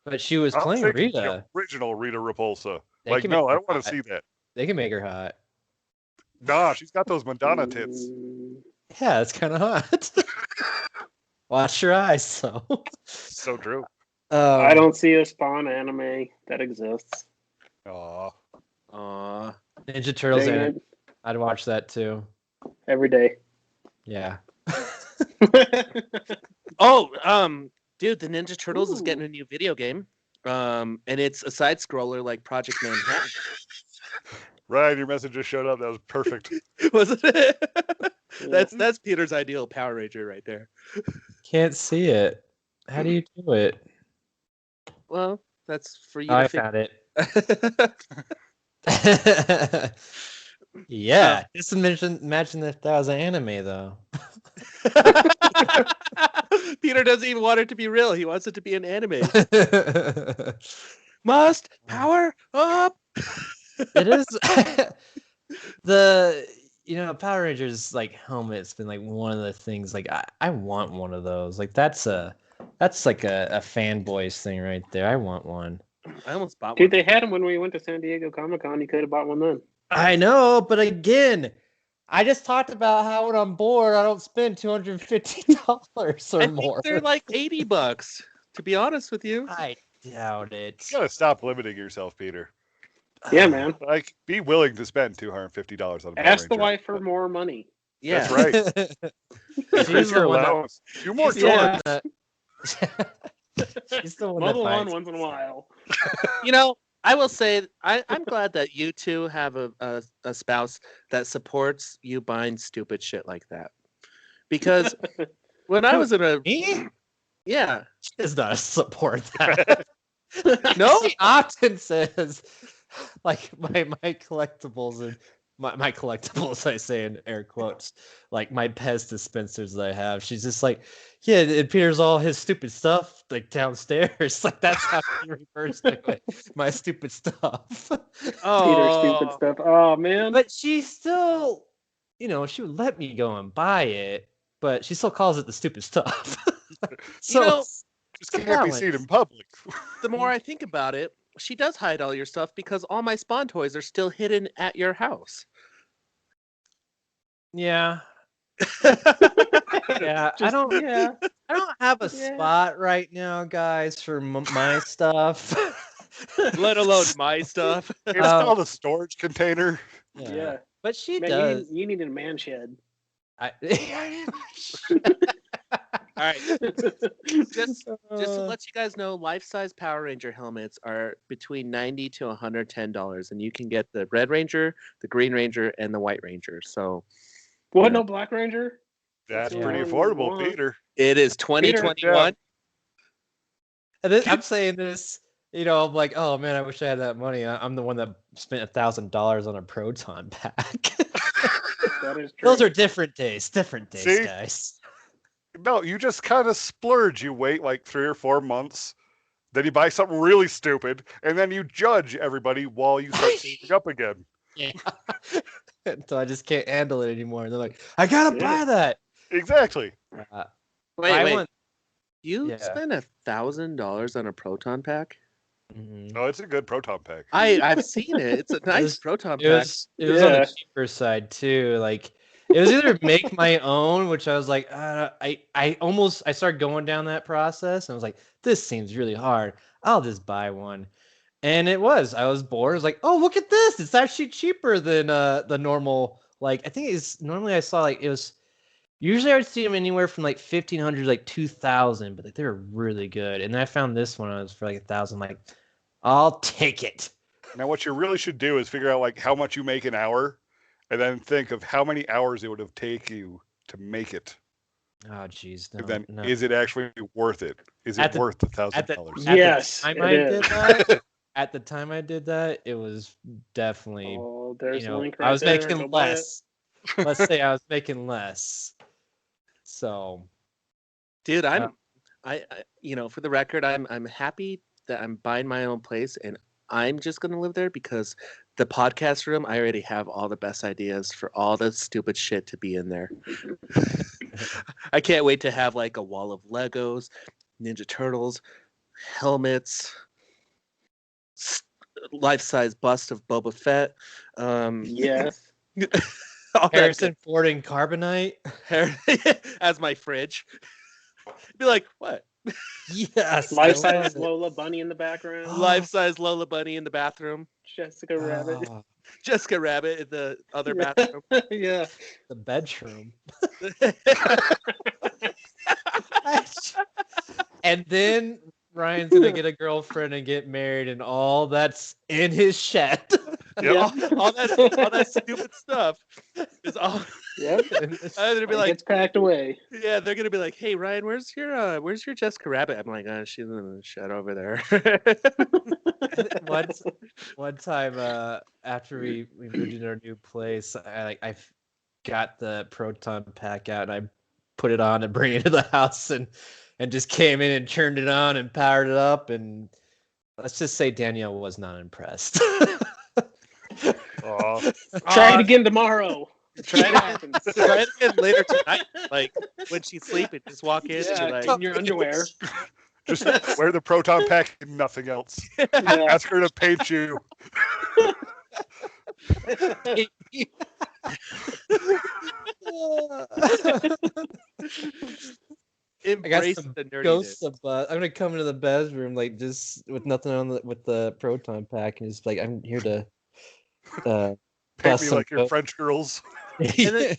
but she was I'm playing thinking Rita. the original Rita Repulsa. They Like, can no, make I her don't want to hot. see that. They can make her hot. Nah, she's got those Madonna tits. Yeah, it's kind of hot. Watch your eyes, so. So true. I don't see a Spawn anime that exists. Aw. Ninja Turtles. Dang And it. I'd watch that too. Every day. Yeah. Oh, dude, the Ninja Turtles is Ooh. getting a new video game. And it's a side scroller like Project Manhattan. Ryan, your message just showed up. That was perfect. Wasn't it? That's Peter's ideal Power Ranger right there. Can't see it. How do you do it? Well, that's for you Oh, I to found it. figure. Yeah. Just imagine if that was an anime, though. Peter doesn't even want it to be real. He wants it to be an anime. Must power up. It is the Power Rangers like helmet's been like one of the things like I want one of those. Like that's like a fanboys thing right there. I want one. I almost bought Dude, one. they had them when we went to San Diego Comic-Con. You could have bought one then. I know, but again, I just talked about how when I'm bored, I don't spend $250 or I more. think they're like $80, to be honest with you. I doubt it. You gotta stop limiting yourself, Peter. Yeah, man. Like, be willing to spend $250 on a Power Ask the Ranger. wife for more money. Yeah. That's right. She's Increase the your one that- allowance. Do more She's the one chores. that- She's the one Mow that the lawn buys. once in a while. You know, I will say I'm glad that you two have a spouse that supports you buying stupid shit like that. Because when I was in a Me? yeah, She does not support that. no, She often says, like my collectibles and my collectibles, I say in air quotes, like my Pez dispensers that I have. She's just like, yeah, it Peter's all his stupid stuff like downstairs. Like that's how she refers to it. My stupid stuff. Peter oh, stupid stuff. Oh man. But she still, she would let me go and buy it, but she still calls it the stupid stuff. So You know, it's Just the can't be seen balance. in public. the more I think about it, she does hide all your stuff because all my Spawn toys are still hidden at your house. Yeah. Yeah, I Just- don't. Yeah. I don't have a Yeah. spot right now, guys, for my stuff. Let alone my stuff. It's Um, called a storage container. Yeah. But she Man, does. you need a man shed. I, All right. Just to Uh, let you guys know, life-size Power Ranger helmets are between $90 to $110, and you can get the Red Ranger, the Green Ranger, and the White Ranger. So What? Yeah. No Black Ranger? That's Yeah. pretty One affordable, want. Peter. it is 2021. and then, I'm saying this, I'm like, oh man, I wish I had that money. I'm the one that spent $1,000 on a Proton pack. That is true. Those are different days, See? guys. No, you just kind of splurge. You wait like 3 or 4 months, Then you buy something really stupid, and then you judge everybody while you start saving up again. Yeah. Until I just can't handle it anymore. And they're like, I gotta buy that. Exactly. Wait. You Yeah. spent $1,000 on a proton pack? Mm-hmm. Oh, it's a good proton pack. I've seen it. It's a nice proton pack. It was on the cheaper side too. Like it was either make my own, which I was like, I started going down that process, and I was like, this seems really hard. I'll just buy one. And I was bored. I was like, oh, look at this. It's actually cheaper than the normal. Like, I think it's normally I saw like it was usually I would see them anywhere from like 1,500 to like 2,000, but like, they were really good. And then I found this one. I was for like 1,000. Like, I'll take it. Now, what you really should do is figure out like how much you make an hour, and then think of how many hours it would have taken you to make it. Oh, geez. And then, is it actually worth it? Is it worth $1,000? Yes, At the time I did that, it was definitely. Oh, there's a link I was there. making less. Let's say I was making less. So, dude, I for the record, I'm happy that I'm buying my own place, and I'm just gonna live there because the podcast room, I already have all the best ideas for all the stupid shit to be in there. I can't wait to have like a wall of Legos, Ninja Turtles, helmets, life-size bust of Boba Fett. Yes. Harrison Ford and Carbonite as my fridge. Be like, what? Yes. Life-size Lola Bunny in the background. Life-size Lola Bunny in the bathroom. Jessica Rabbit. Jessica Rabbit in the other bathroom. Yeah. The bedroom. And then Ryan's gonna get a girlfriend and get married, and all that's in his shed. Yeah. all that stupid stuff is all. Yep. They're be like, gets packed away. Yeah, they're gonna be like, "Hey, Ryan, where's your Jessica Rabbit?" I'm like, she's in the shed over there." One time, after we moved into our new place, I got the proton pack out and I put it on and bring it to the house and just came in and turned it on and powered it up, and let's just say Danielle was not impressed. Try it again tomorrow. Try it again later tonight. Like when she's sleeping, just walk in in your underwear. Just wear the proton pack and nothing else. Ask her to paint you. Embrace the nerdiness. I'm gonna come into the bedroom like just with nothing on with the proton pack and just like I'm here to paint me like your French girls. And then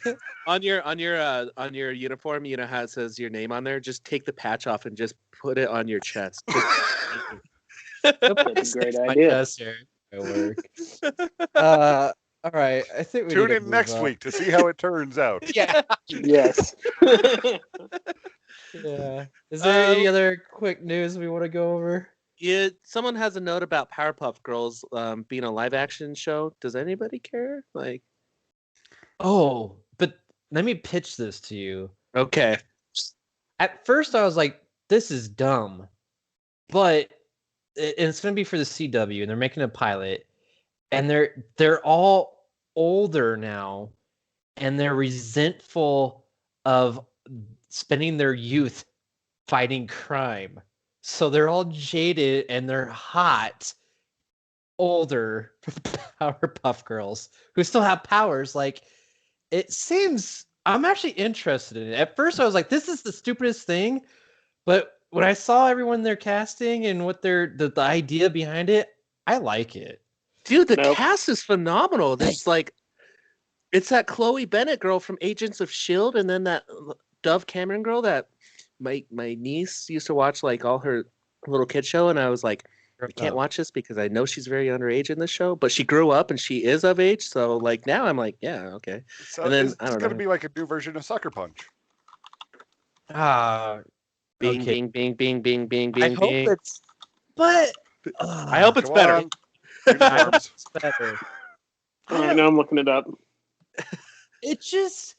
on your uniform, you know how it says your name on there. Just take the patch off and just put it on your chest. That's a great idea. Work. All right, I think we tune in next week to see how it turns out. Yeah. Yes. Yeah. Is there any other quick news we want to go over? Yeah, someone has a note about Powerpuff Girls being a live action show. Does anybody care? Like, oh, but let me pitch this to you. Okay. At first, I was like, "This is dumb," but it's going to be for the CW, and they're making a pilot, and they're all older now, and they're resentful of spending their youth fighting crime. So they're all jaded and they're hot, older Powerpuff Girls who still have powers. Like, it seems I'm actually interested in it. At first, I was like, "This is the stupidest thing," but when I saw everyone they're casting and what the idea behind it, I like it. Dude, the cast is phenomenal. There's like, it's that Chloe Bennett girl from Agents of S.H.I.E.L.D. and then that Dove Cameron girl that my niece used to watch like all her little kid show, and I was like, I can't watch this because I know she's very underage in this show, but she grew up and she is of age, so like now I'm like, yeah, okay. So and then it's going to be like a new version of Sucker Punch. Bing, Okay. bing, bing, bing, bing, bing, I bing. hope it's, but I hope it's Come better. on. Use your arms. better. All right, now I'm looking it up. It just,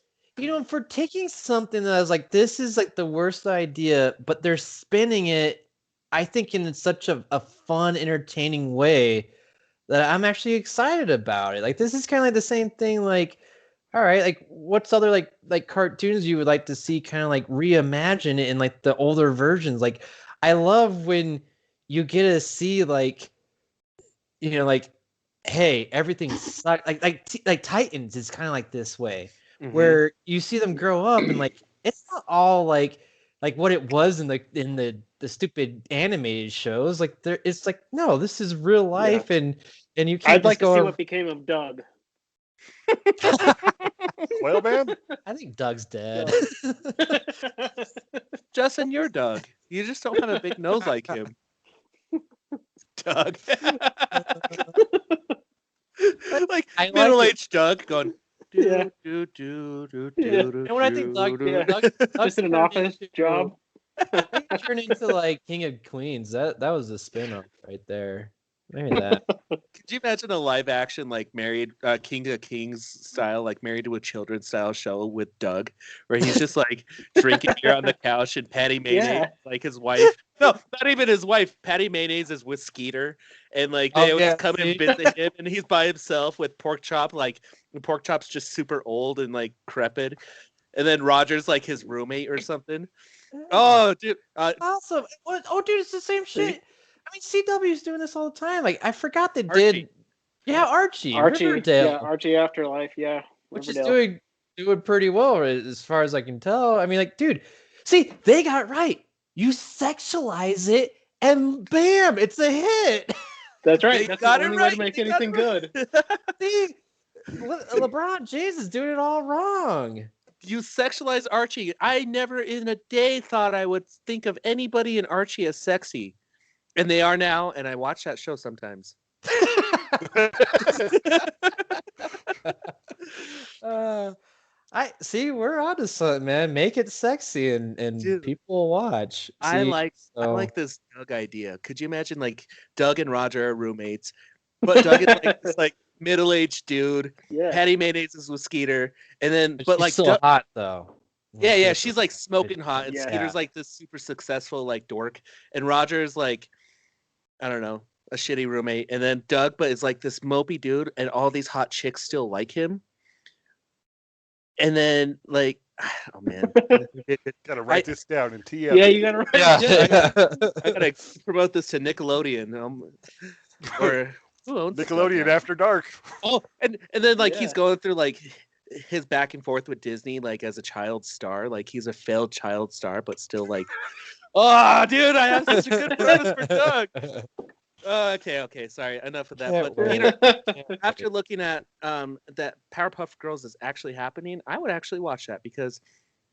for taking something that I was like, this is like the worst idea, but they're spinning it. I think in such a fun, entertaining way that I'm actually excited about it. Like this is kind of like the same thing. Like, all right, like what's other like cartoons you would like to see kind of like reimagine it in like the older versions? Like, I love when you get to see like, like, hey, everything sucks. Like Titans is kind of like this way, where you see them grow up and like it's not all like what it was in the stupid animated shows. Like it's like no, this is real life, and you can't. I'd like to see what became of Doug. Well, man, I think Doug's dead. Justin, you're Doug. You just don't have a big nose like him. Doug. Like middle-aged Doug going. Yeah. Do, do, do, Yeah. do, And when I think Doug, Yeah. Doug Just in an turned office job. He turned into like King of Queens. That was a spin-off right there. Maybe that. Could you imagine a live action like married King of Kings style, like Married to a Children style show with Doug, where he's just like drinking beer on the couch and Patty Mayonnaise, like his wife. No, not even his wife. Patty Mayonnaise is with Skeeter, and like they always come and visit him, and he's by himself with Pork Chop. Like Pork Chop's just super old and like decrepit, and then Roger's like his roommate or something. Oh, dude! Awesome. Oh, dude, it's the same shit. I mean, CW's doing this all the time. Like, I forgot they Archie. did. Yeah, Archie. Riverdale. Yeah, Archie Afterlife. Yeah, which Riverdale. is doing pretty well as far as I can tell. I mean, like, dude, see, they got it right. You sexualize it, and bam, it's a hit. That's right. That's got the it only right. way to make anything good. See, LeBron James is doing it all wrong. You sexualize Archie. I never in a day thought I would think of anybody in Archie as sexy. And they are now, and I watch that show sometimes. I see. We're onto something, man. Make it sexy, and dude, people will watch. I like this Doug idea. Could you imagine like Doug and Roger are roommates, but Doug is like this like middle-aged dude. Yeah. Patty Mayonnaise is with Skeeter, and then but like still hot though. Yeah, she's like smoking hot, and Skeeter's like this super successful like dork, and Roger's like, I don't know, a shitty roommate, and then Doug, but is like this mopey dude, and all these hot chicks still like him. And then, like, oh man, gotta write this down in TF. Yeah, you gotta write. Yeah. I gotta promote this to Nickelodeon, or who owns Nickelodeon After Dark. Oh, and then like he's going through like his back and forth with Disney, like as a child star, like he's a failed child star, but still like, oh, dude, I have such a good premise for Doug. Okay, sorry, enough of that. But Peter, after looking at that Powerpuff Girls is actually happening, I would actually watch that because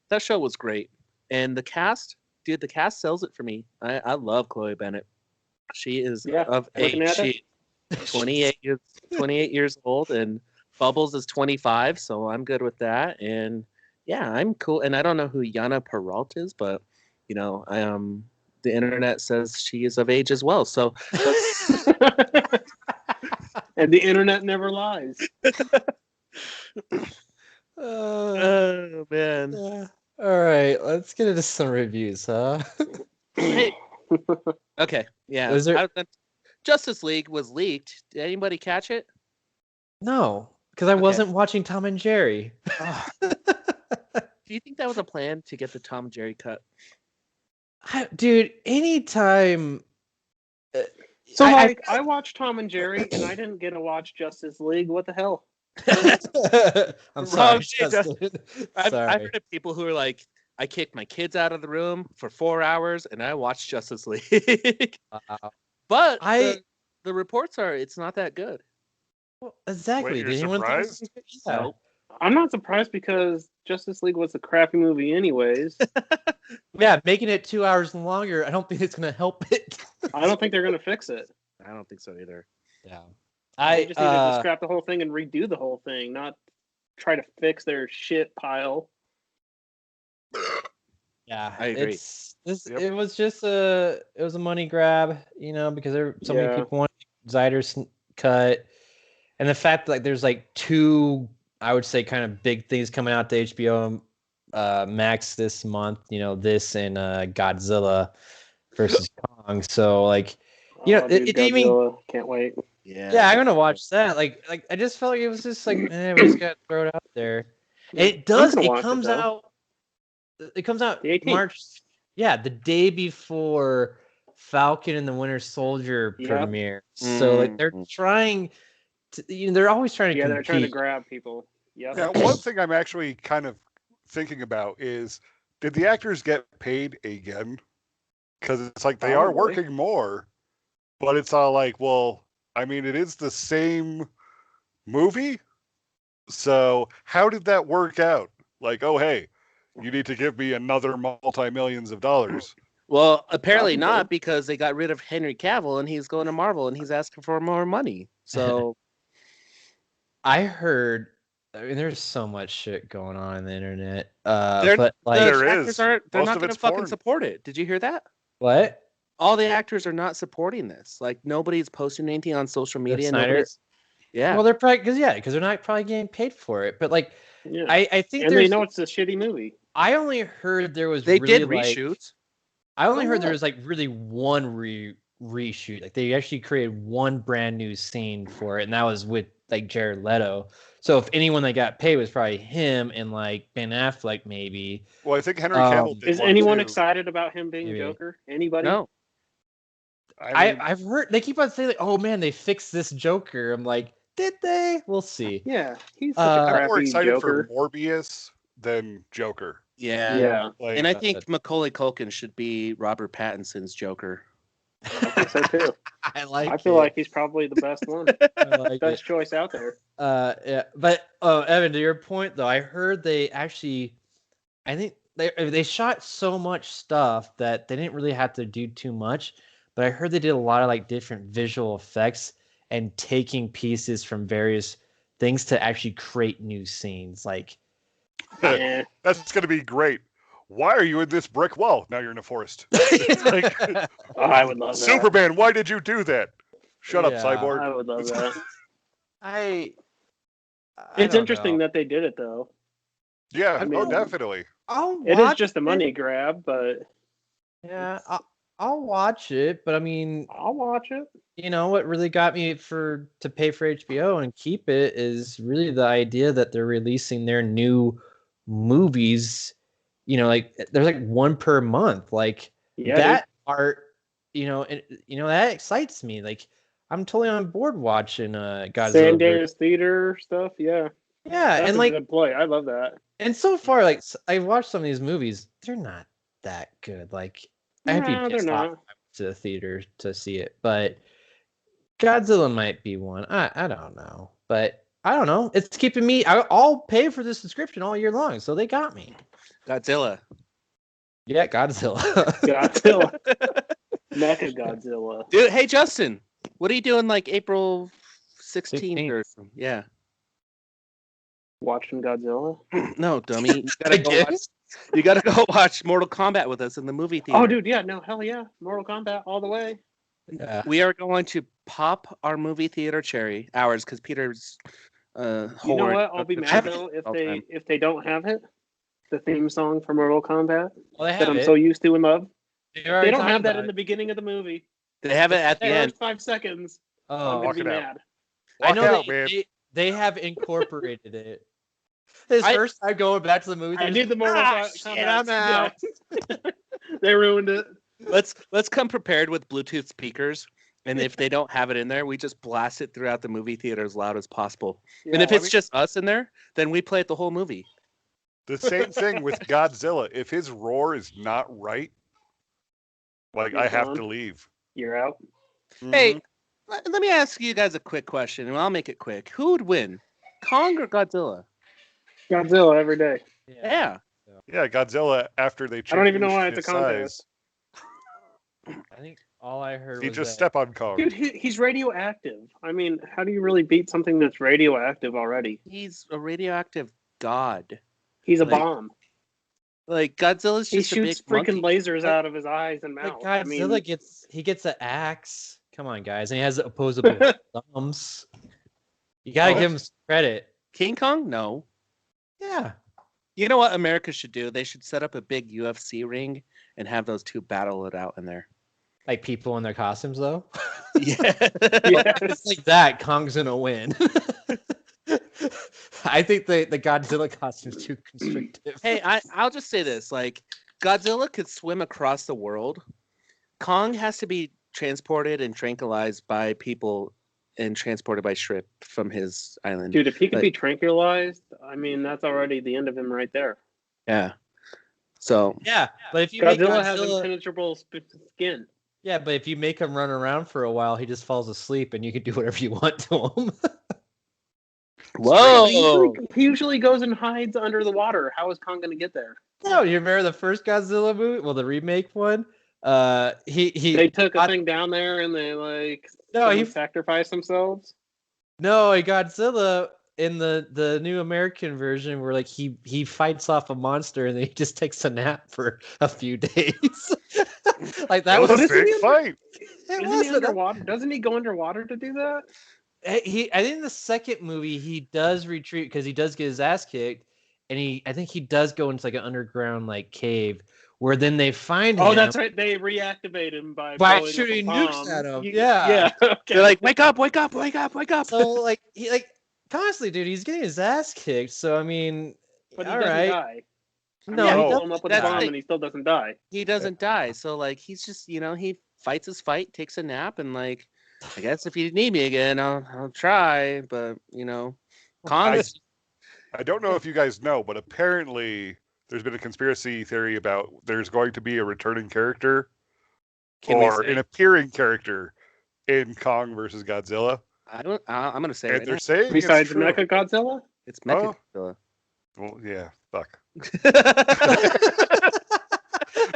that show was great, and the cast sells it for me. I love Chloe Bennett. She is of age. She 28 years old, and Bubbles is 25, so I'm good with that. And yeah, I'm cool. And I don't know who Yana Peralta is, but you know, the internet says she is of age as well. So, and the internet never lies. Oh man! All right, let's get into some reviews, huh? Hey. Okay, yeah. Justice League was leaked. Did anybody catch it? No, because I wasn't watching Tom and Jerry. Do you think that was a plan to get the Tom and Jerry cut? Dude, anytime. So I watched Tom and Jerry, and I didn't get to watch Justice League. What the hell? I'm sorry. I've heard of people who are like, I kicked my kids out of the room for 4 hours, and I watched Justice League. But the reports are it's not that good. Well, exactly. Wait, you're surprised? No. I'm not surprised because Justice League was a crappy movie anyways. Yeah, making it 2 hours longer, I don't think it's going to help it. I don't think they're going to fix it. I don't think so either. Yeah. They just need to scrap the whole thing and redo the whole thing, not try to fix their shit pile. Yeah, I agree. It was just a money grab, because so many people want Snyder's cut, and the fact that there's like two, I would say, kind of big things coming out to HBO Max this month. This and Godzilla versus Kong. long. So like, you know, dude, it didn't even. Godzilla. Can't wait. Yeah, I'm gonna watch that. Like I just felt like it was just like, we just gotta throw it out there. And it does. I'm gonna It watch comes it, though. out. It comes out The 18th. March. Yeah, the day before Falcon and the Winter Soldier Yep. premiere. So like they're trying to, they're always trying to compete. They're trying to grab people. Yep. Now, one thing I'm actually kind of thinking about is, did the actors get paid again? Because it's like they are working more, but it's all like, well, I mean, it is the same movie. So how did that work out? Like, oh, hey, you need to give me another multi-millions of dollars. Well, apparently not, because they got rid of Henry Cavill and he's going to Marvel and he's asking for more money. So I heard, I mean, there's so much shit going on in the internet. but like the actors they're not going to fucking support it. Did you hear that? What? All the actors are not supporting this. Like, nobody's posting anything on social media. Yeah. Well, they're probably because they're not probably getting paid for it. But like, I think they know it's a shitty movie. I only heard there was they really, did reshoots. I only heard there was like really one reshoot. Like they actually created one brand new scene for it, and that was with like Jared Leto. So if anyone that got paid was probably him and like Ben Affleck, maybe. Well, I think Henry Cavill did. Is anyone excited about him being Joker? Anybody? No. I've heard they keep on saying like, "Oh man, they fixed this Joker." I'm like, did they? We'll see. Yeah, he's such a crappy I'm more excited Joker. for Morbius than Joker. Yeah. Like, and I think Macaulay Culkin should be Robert Pattinson's Joker. I think so too. I feel like he's probably the best one. Best choice out there. Yeah, but Evan, to your point though, I heard they actually, I think they shot so much stuff that they didn't really have to do too much. But I heard they did a lot of like different visual effects and taking pieces from various things to actually create new scenes. Like, that's going to be great. Why are you in this brick wall? Now you're in a forest. Like, I would love that. Superman, why did you do that? Shut up, Cyborg. I would love that. It's interesting that they did it though. Yeah, I mean, definitely. It is just a money grab, but yeah, I'll watch it. But I mean, I'll watch it. You know what really got me to pay for HBO and keep it is really the idea that they're releasing their new movies. You know, like there's like one per month. Like that art. That excites me. Like I'm totally on board watching Godzilla. Sundance Theater stuff. Yeah. Yeah, that's and like good play. I love that. And so far, like I watched some of these movies, they're not that good. Like I'd be pissed off if I went to the theater to see it, but Godzilla might be one. I don't know, but I don't know. It's keeping me. I'll pay for the subscription all year long, so they got me. Godzilla. Yeah, Godzilla. Godzilla. Mecha Godzilla. Dude, hey Justin, what are you doing like April 16th or something? Yeah. Watching Godzilla? No, dummy. You gotta go watch Mortal Kombat with us in the movie theater. Oh, dude, yeah, no, hell yeah, Mortal Kombat all the way. Yeah. We are going to pop our movie theater cherry, ours, because Peter's. You know what? I'll be mad though if they don't have it. The theme song for Mortal Kombat that I'm so used to and love. They don't have that in the beginning of the movie. They have it at the end. 5 seconds. Oh, I'm gonna be mad. I know they have incorporated it. His first time going back to the movie. I need the Mortal Kombat. Shit, I'm out. They ruined it. Let's come prepared with Bluetooth speakers, and if they don't have it in there, we just blast it throughout the movie theater as loud as possible. Yeah, and if it's just us in there, then we play it the whole movie. The same thing with Godzilla. If his roar is not right, like I have to leave. You're out. Mm-hmm. Hey, let me ask you guys a quick question, and I'll make it quick. Who would win, Kong or Godzilla? Godzilla every day. Yeah. Yeah, Godzilla after they changed. I don't even know why it's a contest. I think all I heard he was just step on Kong. Dude, he's radioactive. I mean, how do you really beat something that's radioactive already? He's a radioactive god. He's a bomb. Like Godzilla's just he shoots freaking lasers out of his eyes and mouth. Like Godzilla gets an axe. Come on, guys, and he has opposable thumbs. You gotta give him some credit. King Kong? No. Yeah. You know what America should do? They should set up a big UFC ring and have those two battle it out in there. Like people in their costumes, though. Yeah. It's like that. Kong's gonna win. I think the Godzilla costume is too constrictive. Hey, I'll just say this: like, Godzilla could swim across the world. Kong has to be transported and tranquilized by people and transported by shrimp from his island. Dude, if he could be tranquilized, I mean, that's already the end of him right there. Yeah. So. Yeah, but if you Godzilla has impenetrable skin. Yeah, but if you make him run around for a while, he just falls asleep, and you can do whatever you want to him. Whoa! He usually goes and hides under the water. How is Kong going to get there? No, you remember the first Godzilla movie? Well, the remake one. They took a thing down there and they sacrificed themselves. No, Godzilla in the new American version, where like he fights off a monster and then he just takes a nap for a few days. Like that was a big fight. Isn't he underwater? Doesn't he go underwater to do that? I think in the second movie he does retreat because he does get his ass kicked, and I think he does go into like an underground like cave where then they find him. Oh, that's right. They reactivate him by shooting nukes at him. Yeah. Okay. They're like, wake up, wake up, wake up, wake up. So like he like constantly, dude, he's getting his ass kicked. So I mean, but he doesn't die. No, he blows him up with a bomb and he still doesn't die. He doesn't die. So like he's just he fights his fight, takes a nap, and like I guess if you need me again, I'll try. But Kong. I don't know if you guys know, but apparently there's been a conspiracy theory about there's going to be a returning character or an appearing character in Kong versus Godzilla. I'm gonna say. And they're saying besides Mechagodzilla, it's Mechagodzilla. Well, yeah, fuck.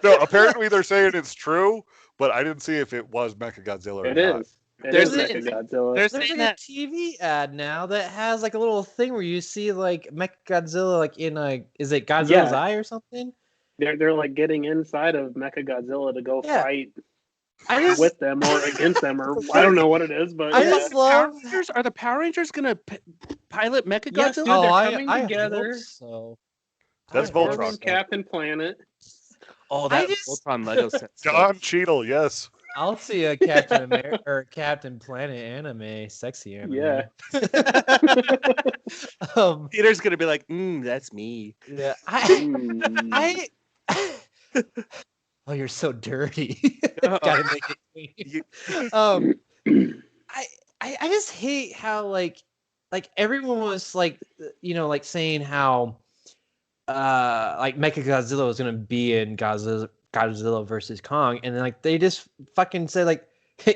No, apparently they're saying it's true, but I didn't see if it was Mechagodzilla or not. There's Mechagodzilla. There's like a TV ad now that has like a little thing where you see like Mechagodzilla like in is it Godzilla's eye or something? They're like getting inside of Mechagodzilla to go fight with them or against them, or I don't know what it is, but I just love. Are the Power Rangers gonna pilot Mechagodzilla? Yes, dude, they're coming together. Hope so. That's Voltron. Captain Planet. Oh, that's Voltron Lego set. Don Cheadle, yes. I'll see a Captain America or Captain Planet anime, sexy anime. Yeah. Peter's gonna be like, that's me. Yeah. Oh, you're so dirty. Gotta make it clean. I just hate how like everyone was like like saying how like Mechagodzilla was gonna be in Godzilla versus Kong, and then like they just fucking said like,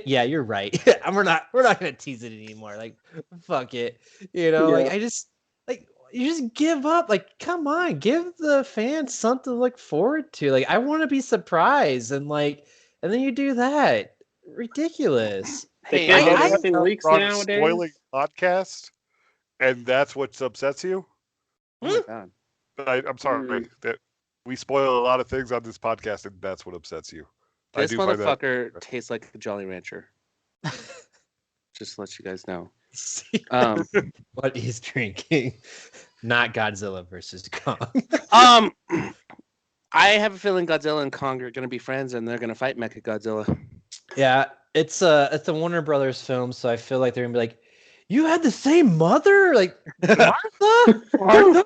yeah, you're right. we're not gonna tease it anymore. Like, fuck it. Like I just like you just give up. Like, come on, give the fans something to look forward to. Like, I want to be surprised, and then you do that. Ridiculous. Hey, everything leaks nowadays. Spoiling podcast, and that's what upsets you. Oh my God. I'm sorry that we spoil a lot of things on this podcast, and that's what upsets you. This motherfucker tastes like a Jolly Rancher. Just to let you guys know. What he's drinking, not Godzilla versus Kong. I have a feeling Godzilla and Kong are going to be friends, and they're going to fight Mechagodzilla. Yeah, it's a Warner Brothers film, so I feel like they're gonna be like, "You had the same mother, like Martha."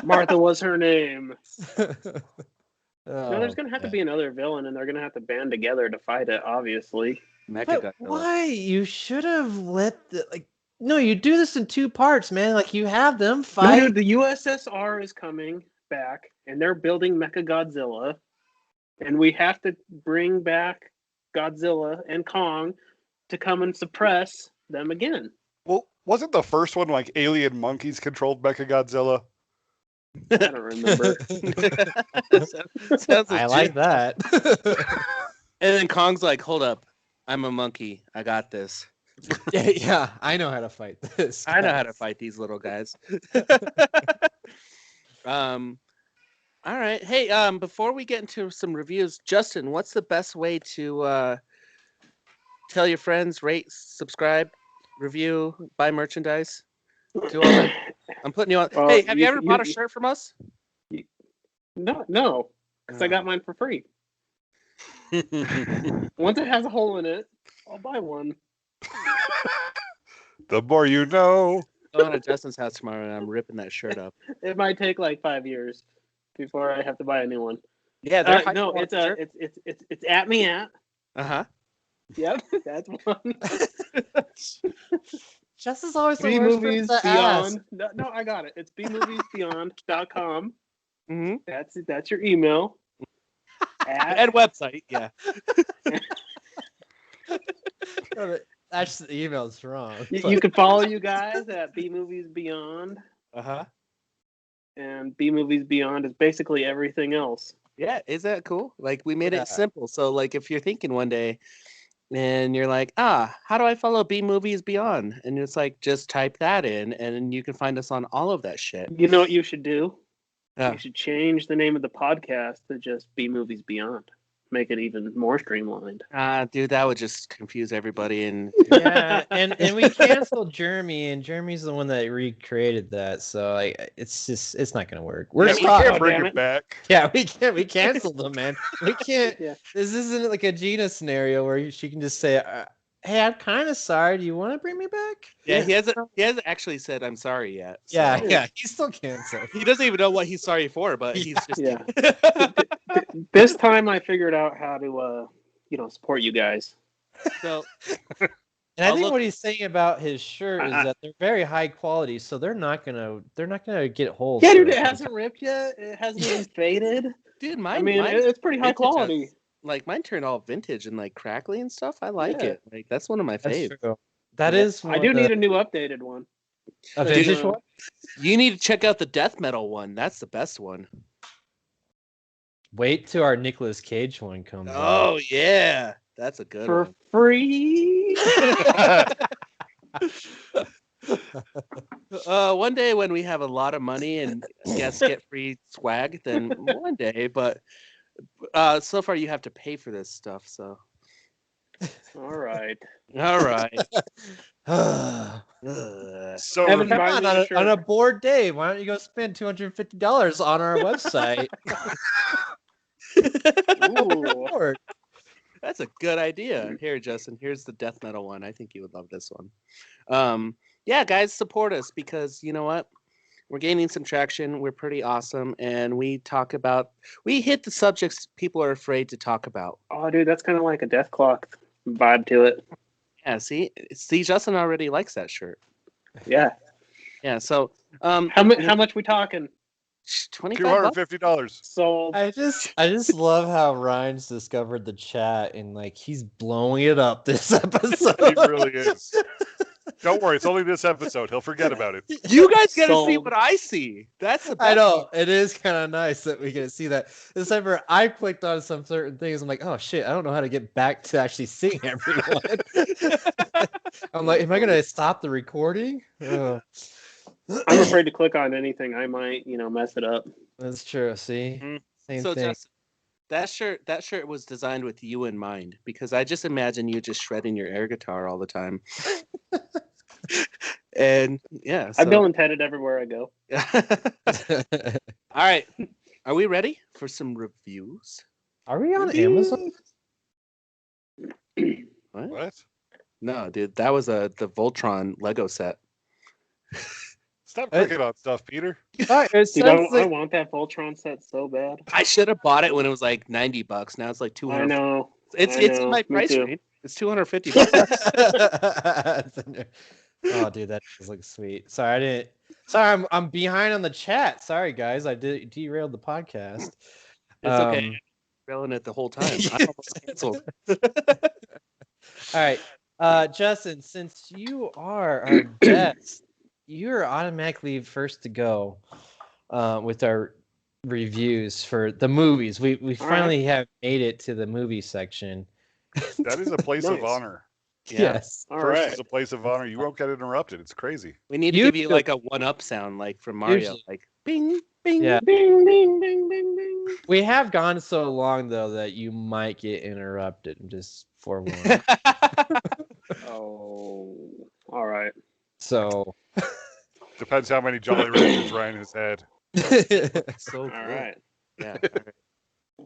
Martha was her name. No, there's gonna have to be another villain, and they're gonna have to band together to fight it. Obviously. But why? You should have no, you do this in two parts, man. Like, you have them fight. No, the USSR is coming back, and they're building Mechagodzilla, and we have to bring back Godzilla and Kong to come and suppress them again. Well, wasn't the first one like alien monkeys controlled Mechagodzilla? I don't remember. I like that. And then Kong's like, hold up. I'm a monkey. I got this. Yeah, I know how to fight this. I know how to fight these little guys. All right. Hey, before we get into some reviews, Justin, what's the best way to tell your friends, rate, subscribe, review, buy merchandise? Do all that? I'm putting you on. Hey, have you ever bought a shirt from us? No, because I got mine for free. Once it has a hole in it, I'll buy one. The more you know. Going to Justin's house tomorrow, and I'm ripping that shirt up. It might take like 5 years before I have to buy a new one. Yeah, they're high No, quality shirts. it's at me at. Uh-huh. Yep, that's one. Justin's always the B worst Movies person to ask. Beyond. No, I got it. It's bmoviesbeyond.com. Mm-hmm. That's your email. And website, yeah. Actually, the email's wrong. You can follow you guys at B Movies Beyond, Uh-huh. and B Movies Beyond is basically everything else. Yeah, is that cool? Like, we made Yeah. it simple. So, like, if you're thinking one day and you're like, how do I follow B Movies Beyond? And it's like, just type that in and you can find us on all of that shit. You know what you should do? Yeah. You should change the name of the podcast to just B Movies Beyond. Make it even more streamlined. Dude, that would just confuse everybody. And Yeah, and we canceled Jeremy, and Jeremy's the one that recreated that, so like it's not gonna work. We're Yeah, we stopped. can't bring damn it it. back. Yeah, we canceled them, man. We can't. Yeah. This isn't like a Gina scenario where she can just say, "Hey, I'm kind of sorry. Do you want to bring me back?" yeah, he hasn't actually said I'm sorry yet. So. Yeah, he's still canceled. He doesn't even know what he's sorry for, but he's just Yeah. This time I figured out how to support you guys. so And I I'll think look- what he's saying about his shirt is that they're very high quality, so they're not gonna get holes. Yeah, for dude, it. it hasn't ripped yet. It hasn't even faded. dude, I mean, it's pretty high vintage quality. has- like mine turned all vintage and like crackly and stuff. I like Yeah. it. Like that's one of my That's faves. true. That Yeah. is. I do need a new updated one. a Dude, vintage uh, one. You need to check out the death metal one. That's the best one. Wait till our Nicolas Cage one comes out. Oh yeah, that's a good For one. free. One day when we have a lot of money and guests get free swag, then one day. But so far you have to pay for this stuff. So All right. all right. Ugh. So Evan, Come buy on, me a shirt. on a bored day, why don't you go spend $250 on our website? Ooh. Bored. That's a good idea. Here, Justin, here's the death metal one. I think you would love this one. Yeah, guys, support us because you know what? We're gaining some traction. We're pretty awesome. And we hit the subjects people are afraid to talk about. Oh, dude, that's kind of like a death clock vibe to it. Yeah, see, Justin already likes that shirt. Yeah. Yeah, so How much we talking? $25. $250. Sold. I just love how Ryan's discovered the chat and like he's blowing it up this episode. He really is. Don't worry, it's only this episode. He'll forget about it. You guys gotta see Sold. what I see. That's the best. I know it is kind of nice that we get to see that. Except for I clicked on some certain things. I'm like, oh shit, I don't know how to get back to actually seeing everyone. I'm like, am I gonna stop the recording? Ugh. I'm afraid to click on anything. I might, mess it up. That's true. See, Mhm. same So thing. Justin, that shirt was designed with you in mind because I just imagine you just shredding your air guitar all the time. And yeah, I bill and ted it everywhere I go. All right, are we ready for some reviews? Are we on Amazon? What? What? No, dude, that was the Voltron Lego set. Stop clicking on stuff, Peter. It Dude, says I that- want that Voltron set so bad. I should have bought it when it was like $90. Now it's like 200. I know. It's I in know, my me price too. range. It's $250. Oh, dude, that does look sweet. Sorry, I didn't. Sorry, I'm behind on the chat. Sorry, guys, I derailed the podcast. It's okay. Railing it the whole time. I almost canceled. All right, Justin, since you are our guest, you're automatically first to go with our reviews for the movies. We finally have made it to the movie section. That is a place of Nice. honor. Yeah. Yes. All First right. is a place of honor. You won't get interrupted. It's crazy. We need to You give you feel- like a one-up sound, like from Mario, Usually- like bing, bing. Yeah. Ding, ding, ding, ding, ding. We have gone so long though that you might get interrupted. I'm just forewarned. Oh, all right. So. Depends how many Jolly Ranchers Ryan has had. So All good. right. Yeah. All right.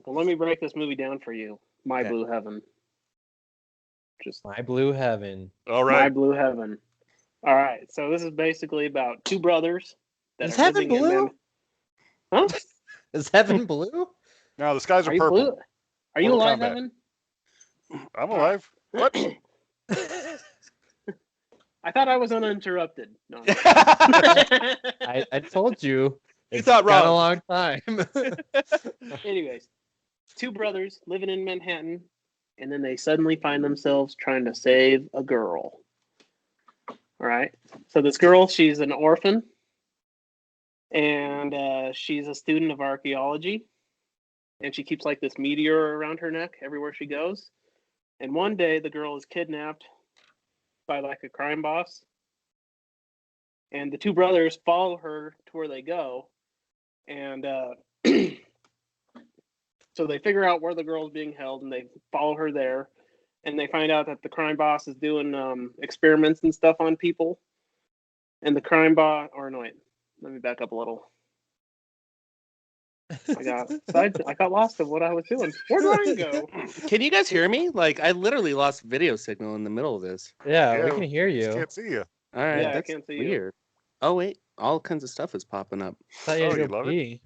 Well, let me break this movie down for you. My Okay. Blue Heaven. Just My Blue Heaven. All My right. Blue Heaven. All right. So this is basically about two brothers that Is are heaven living in blue? Huh? Is heaven blue? Now the skies are Are you purple. blue? Are you Mortal alive, Kombat. Evan? I'm alive. What? I thought I was uninterrupted. No. I told you. It's thought been a wrong. long time. Anyways, two brothers living in Manhattan, and then they suddenly find themselves trying to save a girl. All right. So this girl, she's an orphan, and she's a student of archaeology, and she keeps like this meteor around her neck everywhere she goes. And one day, the girl is kidnapped by like a crime boss, and the two brothers follow her to where they go, and so they figure out where the girl is being held, and they follow her there, and they find out that the crime boss is doing experiments and stuff on people, and the crime boss, or no, wait, let me back up a little. I got lost of what I was doing. Where do I go? Can you guys hear me? Like, I literally lost video signal in the middle of this. Yeah, we Yeah, can hear Just you. can't see you. All right, Yeah, I that's can't see you. weird. Oh wait, all kinds of stuff is popping up. Thought you had Oh, to you go love it? pee.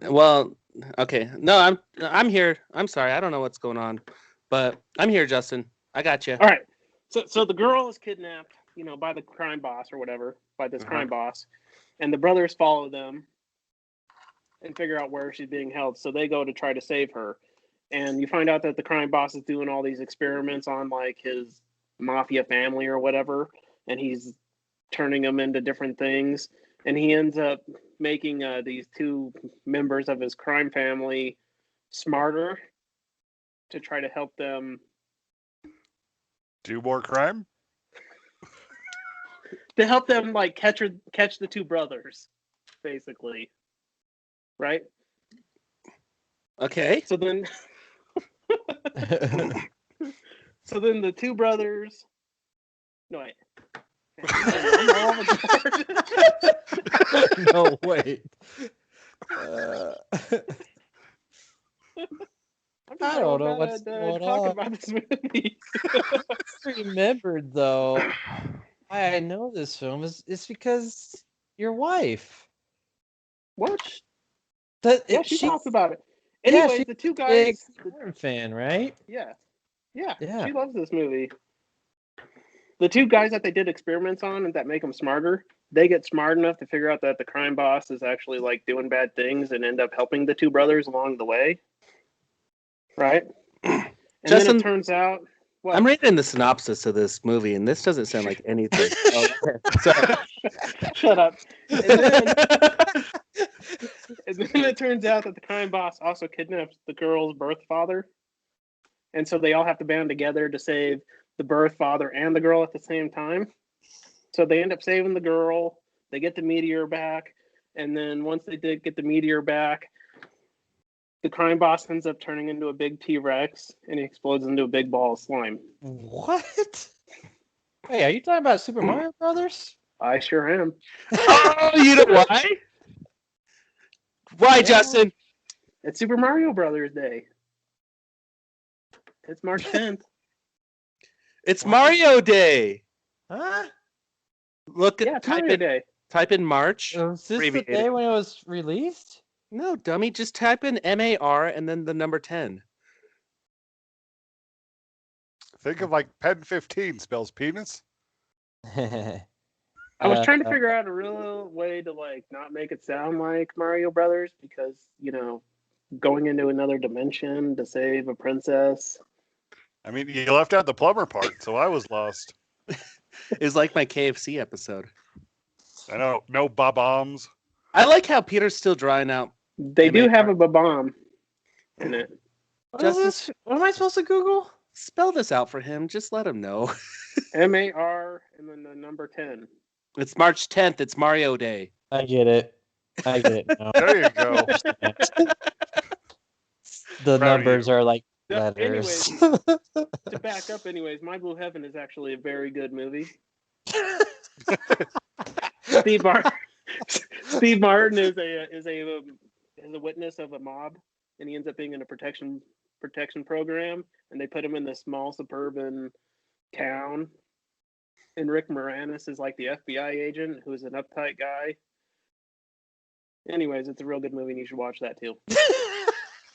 Well, okay, no, I'm here. I'm sorry, I don't know what's going on, but I'm here, Justin. I got you. All right. So the girl is kidnapped, by the crime boss or whatever, by this crime boss, and the brothers follow them and figure out where she's being held. So they go to try to save her, and you find out that the crime boss is doing all these experiments on like his mafia family or whatever, and he's turning them into different things, and he ends up making these two members of his crime family smarter to try to help them Do more crime? like catch the two brothers, basically, right? Okay. So then the two brothers. No wait. I'm all over the board. No, wait. I don't know what's going talk on. about this movie. Remembered though, why I know this film is because your wife. What? That Yeah, she talks about it. Yeah, Anyways, she's the two big guys. horror fan, right? Yeah, Yeah. she loves this movie. The two guys that they did experiments on and that make them smarter, they get smart enough to figure out that the crime boss is actually like doing bad things and end up helping the two brothers along the way. Right? And Justin, then it turns out. What? I'm reading the synopsis of this movie, and this doesn't sound like anything. Oh, okay. Sorry. Shut up. And then it turns out that the crime boss also kidnaps the girl's birth father. And so they all have to band together to save the birth father and the girl at the same time. So they end up saving the girl. They get the meteor back. And then once they did get the meteor back, the crime boss ends up turning into a big T-Rex and he explodes into a big ball of slime. What? Hey, are you talking about Super Mario Brothers? I sure am. Oh, you know why? Why, Yeah. Justin? It's Super Mario Brothers Day. It's March 10th. It's Mario Day. Huh? Look at Yeah, it's Mario Day. Type in March. Was this the abbreviate day it. when it was released? No, dummy. Just type in MAR and then the number 10. Think of like Pen 15 spells penis. I was trying to figure out a real way to like not make it sound like Mario Brothers because, going into another dimension to save a princess. I mean, you left out the plumber part, so I was lost. It's like my KFC episode. I know, no bombs. I like how Peter's still drying out. They do MAR. have a bomb in it. What is this? What am I supposed to Google? Spell this out for him. Just let him know. MAR and then the number 10. It's March 10th. It's Mario Day. I get it. I get it now. There you go. The Proud of numbers you. are like Yeah, letters. To back up, anyways, My Blue Heaven is actually a very good movie. Steve Martin is a witness of a mob and he ends up being in a protection program, and they put him in this small suburban town. And Rick Moranis is like the FBI agent who's an uptight guy. Anyways, it's a real good movie, and you should watch that too.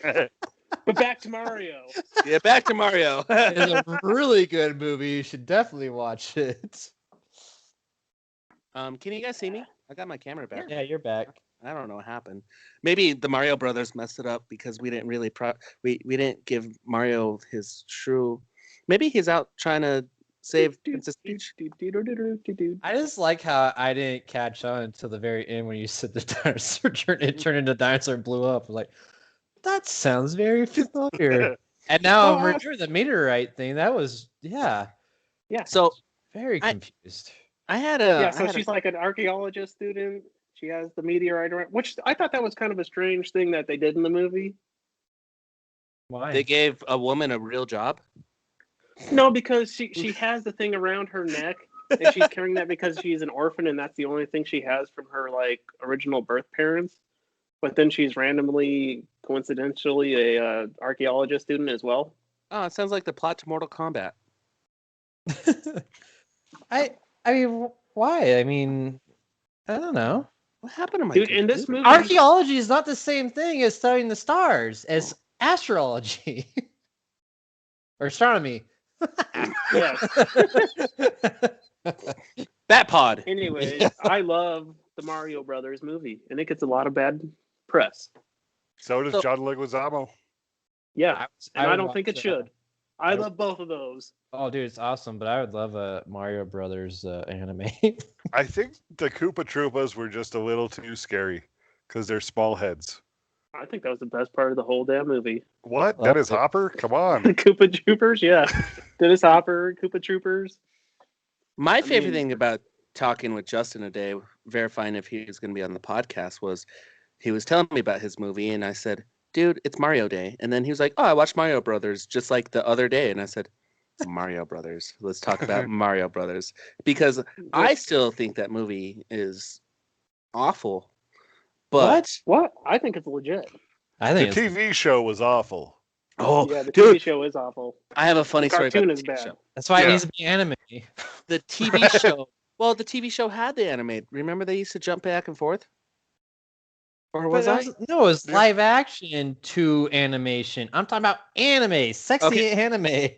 But back to Mario. Yeah, back to Mario. It's a really good movie. You should definitely watch it. Can you guys see me? I got my camera back. Yeah, you're back. I don't know what happened. Maybe the Mario Brothers messed it up because we didn't really we didn't give Mario his true. Maybe he's out trying to save Princess Peach. I just like how I didn't catch on until the very end when you said the dinosaur turned into dinosaur and blew up. I was like, that sounds very familiar. And now over here, the meteorite thing, that was Yeah. So very confused. I had a So she's like an archaeologist student. She has the meteorite around, which I thought that was kind of a strange thing that they did in the movie. Why? They gave a woman a real job. No, because she has the thing around her neck, and she's carrying that because she's an orphan, and that's the only thing she has from her like original birth parents. But then she's randomly, coincidentally, a archaeologist student as well. Oh, it sounds like the plot to Mortal Kombat. I mean, why? I mean, I don't know. What happened to my Dude, in this movie, Archaeology is not the same thing as studying the stars, as astrology or astronomy. yes. Batpod. Anyways, I love the Mario Brothers movie, and it gets a lot of bad press. So does John Leguizamo. Yeah, and I would don't think it watch should. I love both of those. Oh, dude, it's awesome! But I would love a Mario Brothers anime. I think the Koopa Troopas were just a little too scary because they're small heads. I think that was the best part of the whole damn movie. What? Well, Dennis Hopper? Come on. The Koopa Troopers, yeah. Dennis Hopper, Koopa Troopers. My favorite thing about talking with Justin today, verifying if he was going to be on the podcast, was he was telling me about his movie, and I said, dude, it's Mario Day. And then he was like, oh, I watched Mario Brothers just like the other day. And I said, Mario Brothers. Let's talk about Mario Brothers. Because I still think that movie is awful. But What? I think it's legit. I The think TV show was awful. oh, Yeah, the dude, TV show is awful. I have a funny The story about cartoon the is TV bad. show. that's why it Yeah. needs to be anime. The TV show. Well, the TV show had the anime. Remember they used to jump back and forth? Or was I? No, it was Yeah. live action to animation. I'm talking about anime, sexy Okay. anime.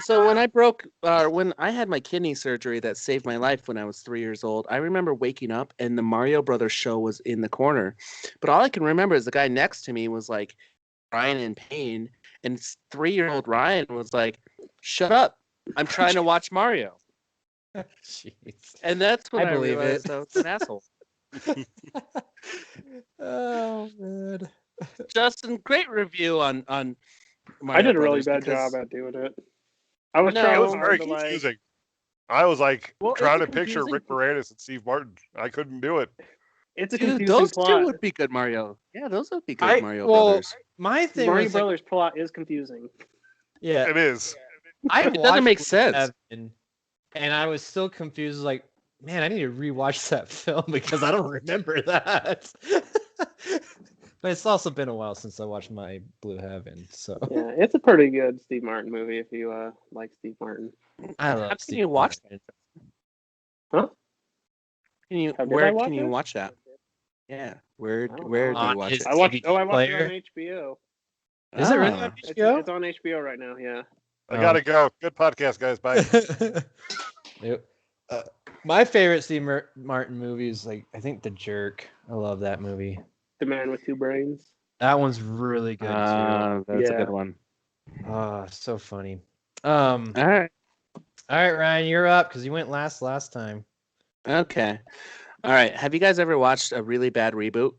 So when I had my kidney surgery that saved my life when I was 3 years old, I remember waking up and the Mario Brothers show was in the corner. But all I can remember is the guy next to me was like crying in pain, and 3-year-old Ryan was like, "Shut up! I'm trying to watch Mario." Jeez. And that's when I I believe realized it. I was an asshole. Oh man. Justin, great review on Mario I did a really Brothers bad because- job at doing it. I was No, trying It was hard very to, like, confusing. I was like Well, it's trying a to picture confusing- Rick Moranis and Steve Martin. I couldn't do it. it's a Dude, confusing those plot. two would be good Mario. Yeah, those would be good Mario well, Brothers. my thing Mario was like, Brothers plot is confusing. yeah, It is. I It doesn't watched make Blue sense. Heaven, and I was still confused. Like, man, I need to rewatch that film because I don't remember that. But it's also been a while since I watched my Blue Heaven, so Yeah, it's a pretty good Steve Martin movie if you like Steve Martin. I love. How can Steve you watch Martin. Huh? Can you How did I where watch can you it? watch that? Yeah, where I don't where know. do you On watch his it? I watched DVD it on player? HBO. Is it really Ah. on HBO? It's on HBO right now, yeah. I gotta go. Good podcast, guys. Bye. Yep. My favorite Steve Martin movie is like I think The Jerk. I love that movie. The Man with Two Brains. That one's really good too. That's a Yeah. good one. Oh, so funny. All right. All right, Ryan, you're up because you went last time. Okay. All right. Have you guys ever watched a really bad reboot?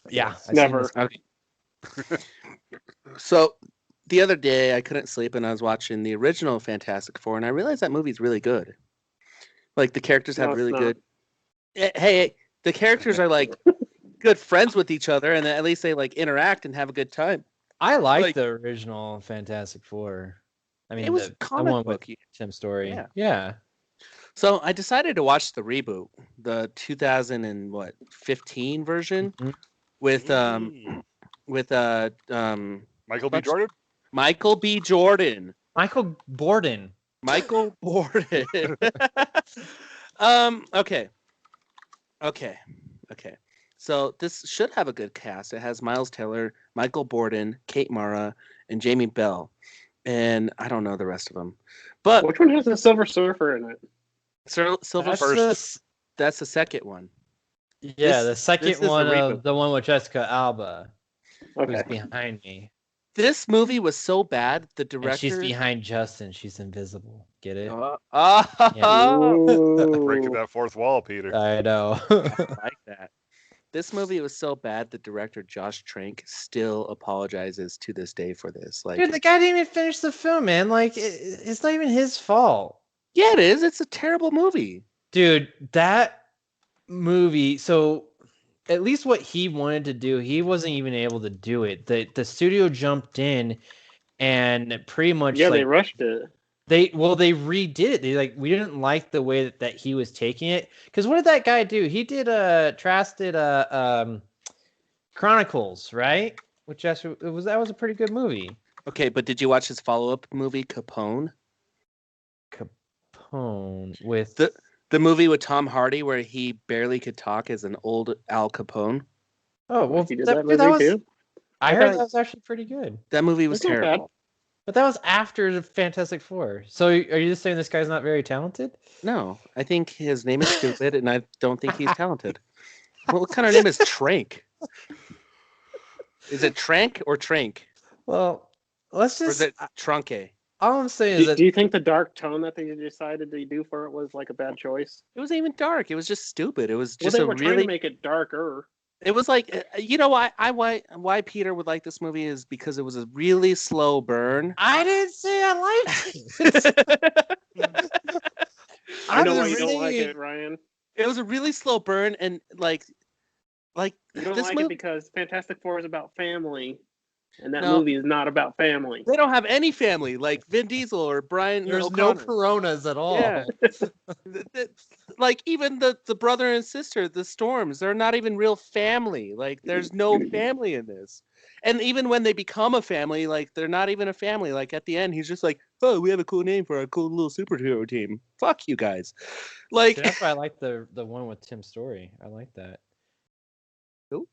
Yeah, I've seen Never. this. Okay. So the other day I couldn't sleep and I was watching the original Fantastic Four and I realized that movie's really good. Like the characters have No, it's really not. good. Hey, the characters are like good friends with each other and at least they like interact and have a good time. I like Like- the original Fantastic Four. I mean, It was the comic one with booky. Tim Story. Yeah. Yeah. So I decided to watch the reboot, the 2015 version Mhm. with with Michael B. What's- Jordan. Michael B. Jordan. Michael Borden. Michael Borden. Okay. So this should have a good cast. It has Miles Teller, Michael Borden, Kate Mara, and Jamie Bell. And I don't know the rest of them. But Which one has the Silver Surfer in it? Silver That's First. that's the second one. Yeah, the this second is the one reboot. of the one with Jessica Alba, Okay. who's behind me. This movie was so bad, the And director. she's behind Justin. She's invisible. Get it? Breaking that fourth wall, Peter. I know. I like that. This movie was so bad, the director Josh Trank still apologizes to this day for this. Like, Dude, the guy didn't even finish the film, man. Like, it's not even his fault. yeah, it is. It's a terrible movie. Dude, that movie. So, at least what he wanted to do, he wasn't even able to do it. The studio jumped in and pretty much Yeah, like they rushed it. they redid it. We didn't like the way that he was taking it. Because what did that guy do? He did Chronicles, right? Which that was a pretty good movie. Okay, but did you watch his follow-up movie, Capone? Capone with The movie with Tom Hardy where he barely could talk as an old Al Capone. Oh, well, He did that that movie movie too. I heard that was actually pretty good. That movie was That's not bad. terrible. But that was after the Fantastic Four. So are you just saying this guy's not very talented? No, I think his name is stupid, and I don't think he's talented. What kind of name is Trank? Is it Trank or Trank? Well, let's Or is just. it Trunke? All I'm saying is that Do you think the dark tone that they decided to do for it was like a bad choice? It wasn't even dark. It was just stupid. It was Well, just they a were trying really. to make it darker. It was like, you know why Peter would like this movie is because it was a really slow burn. I didn't say I liked it. I know I'm why you don't like saying- it, Ryan. It was a really slow burn, and like You don't this like movie. it because Fantastic Four is about family, and that No. movie is not about family. They don't have any family like Vin Diesel or Brian. There's no O'Connor. Coronas at all. Yeah. Like even the brother and sister, the Storms, they're not even real family. Like there's no family in this. And even when they become a family, like they're not even a family. Like at the end, he's just like, "Oh, we have a cool name for our cool little superhero team. Fuck you guys." Like See, that's why I like the one with Tim Story. I like that. Who?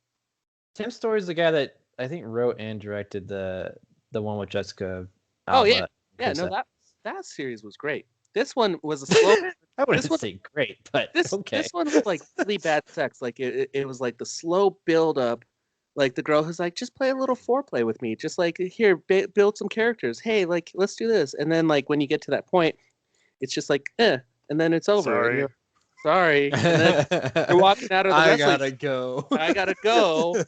Tim Story's the guy that I think wrote and directed the one with Jessica Oh, Alba. yeah. Yeah, Chris no, Evans. that series was great. This one was a slow. I wouldn't this one- say great, but This okay. this one was like really bad sex. Like it was like the slow build up. Like the girl who's like, just play a little foreplay with me. Just like here, build some characters. Hey, like let's do this. And then like when you get to that point, it's just like and then it's over. And Sorry. you're, sorry. And then you're walking out of the I wrestling. gotta go. I gotta go.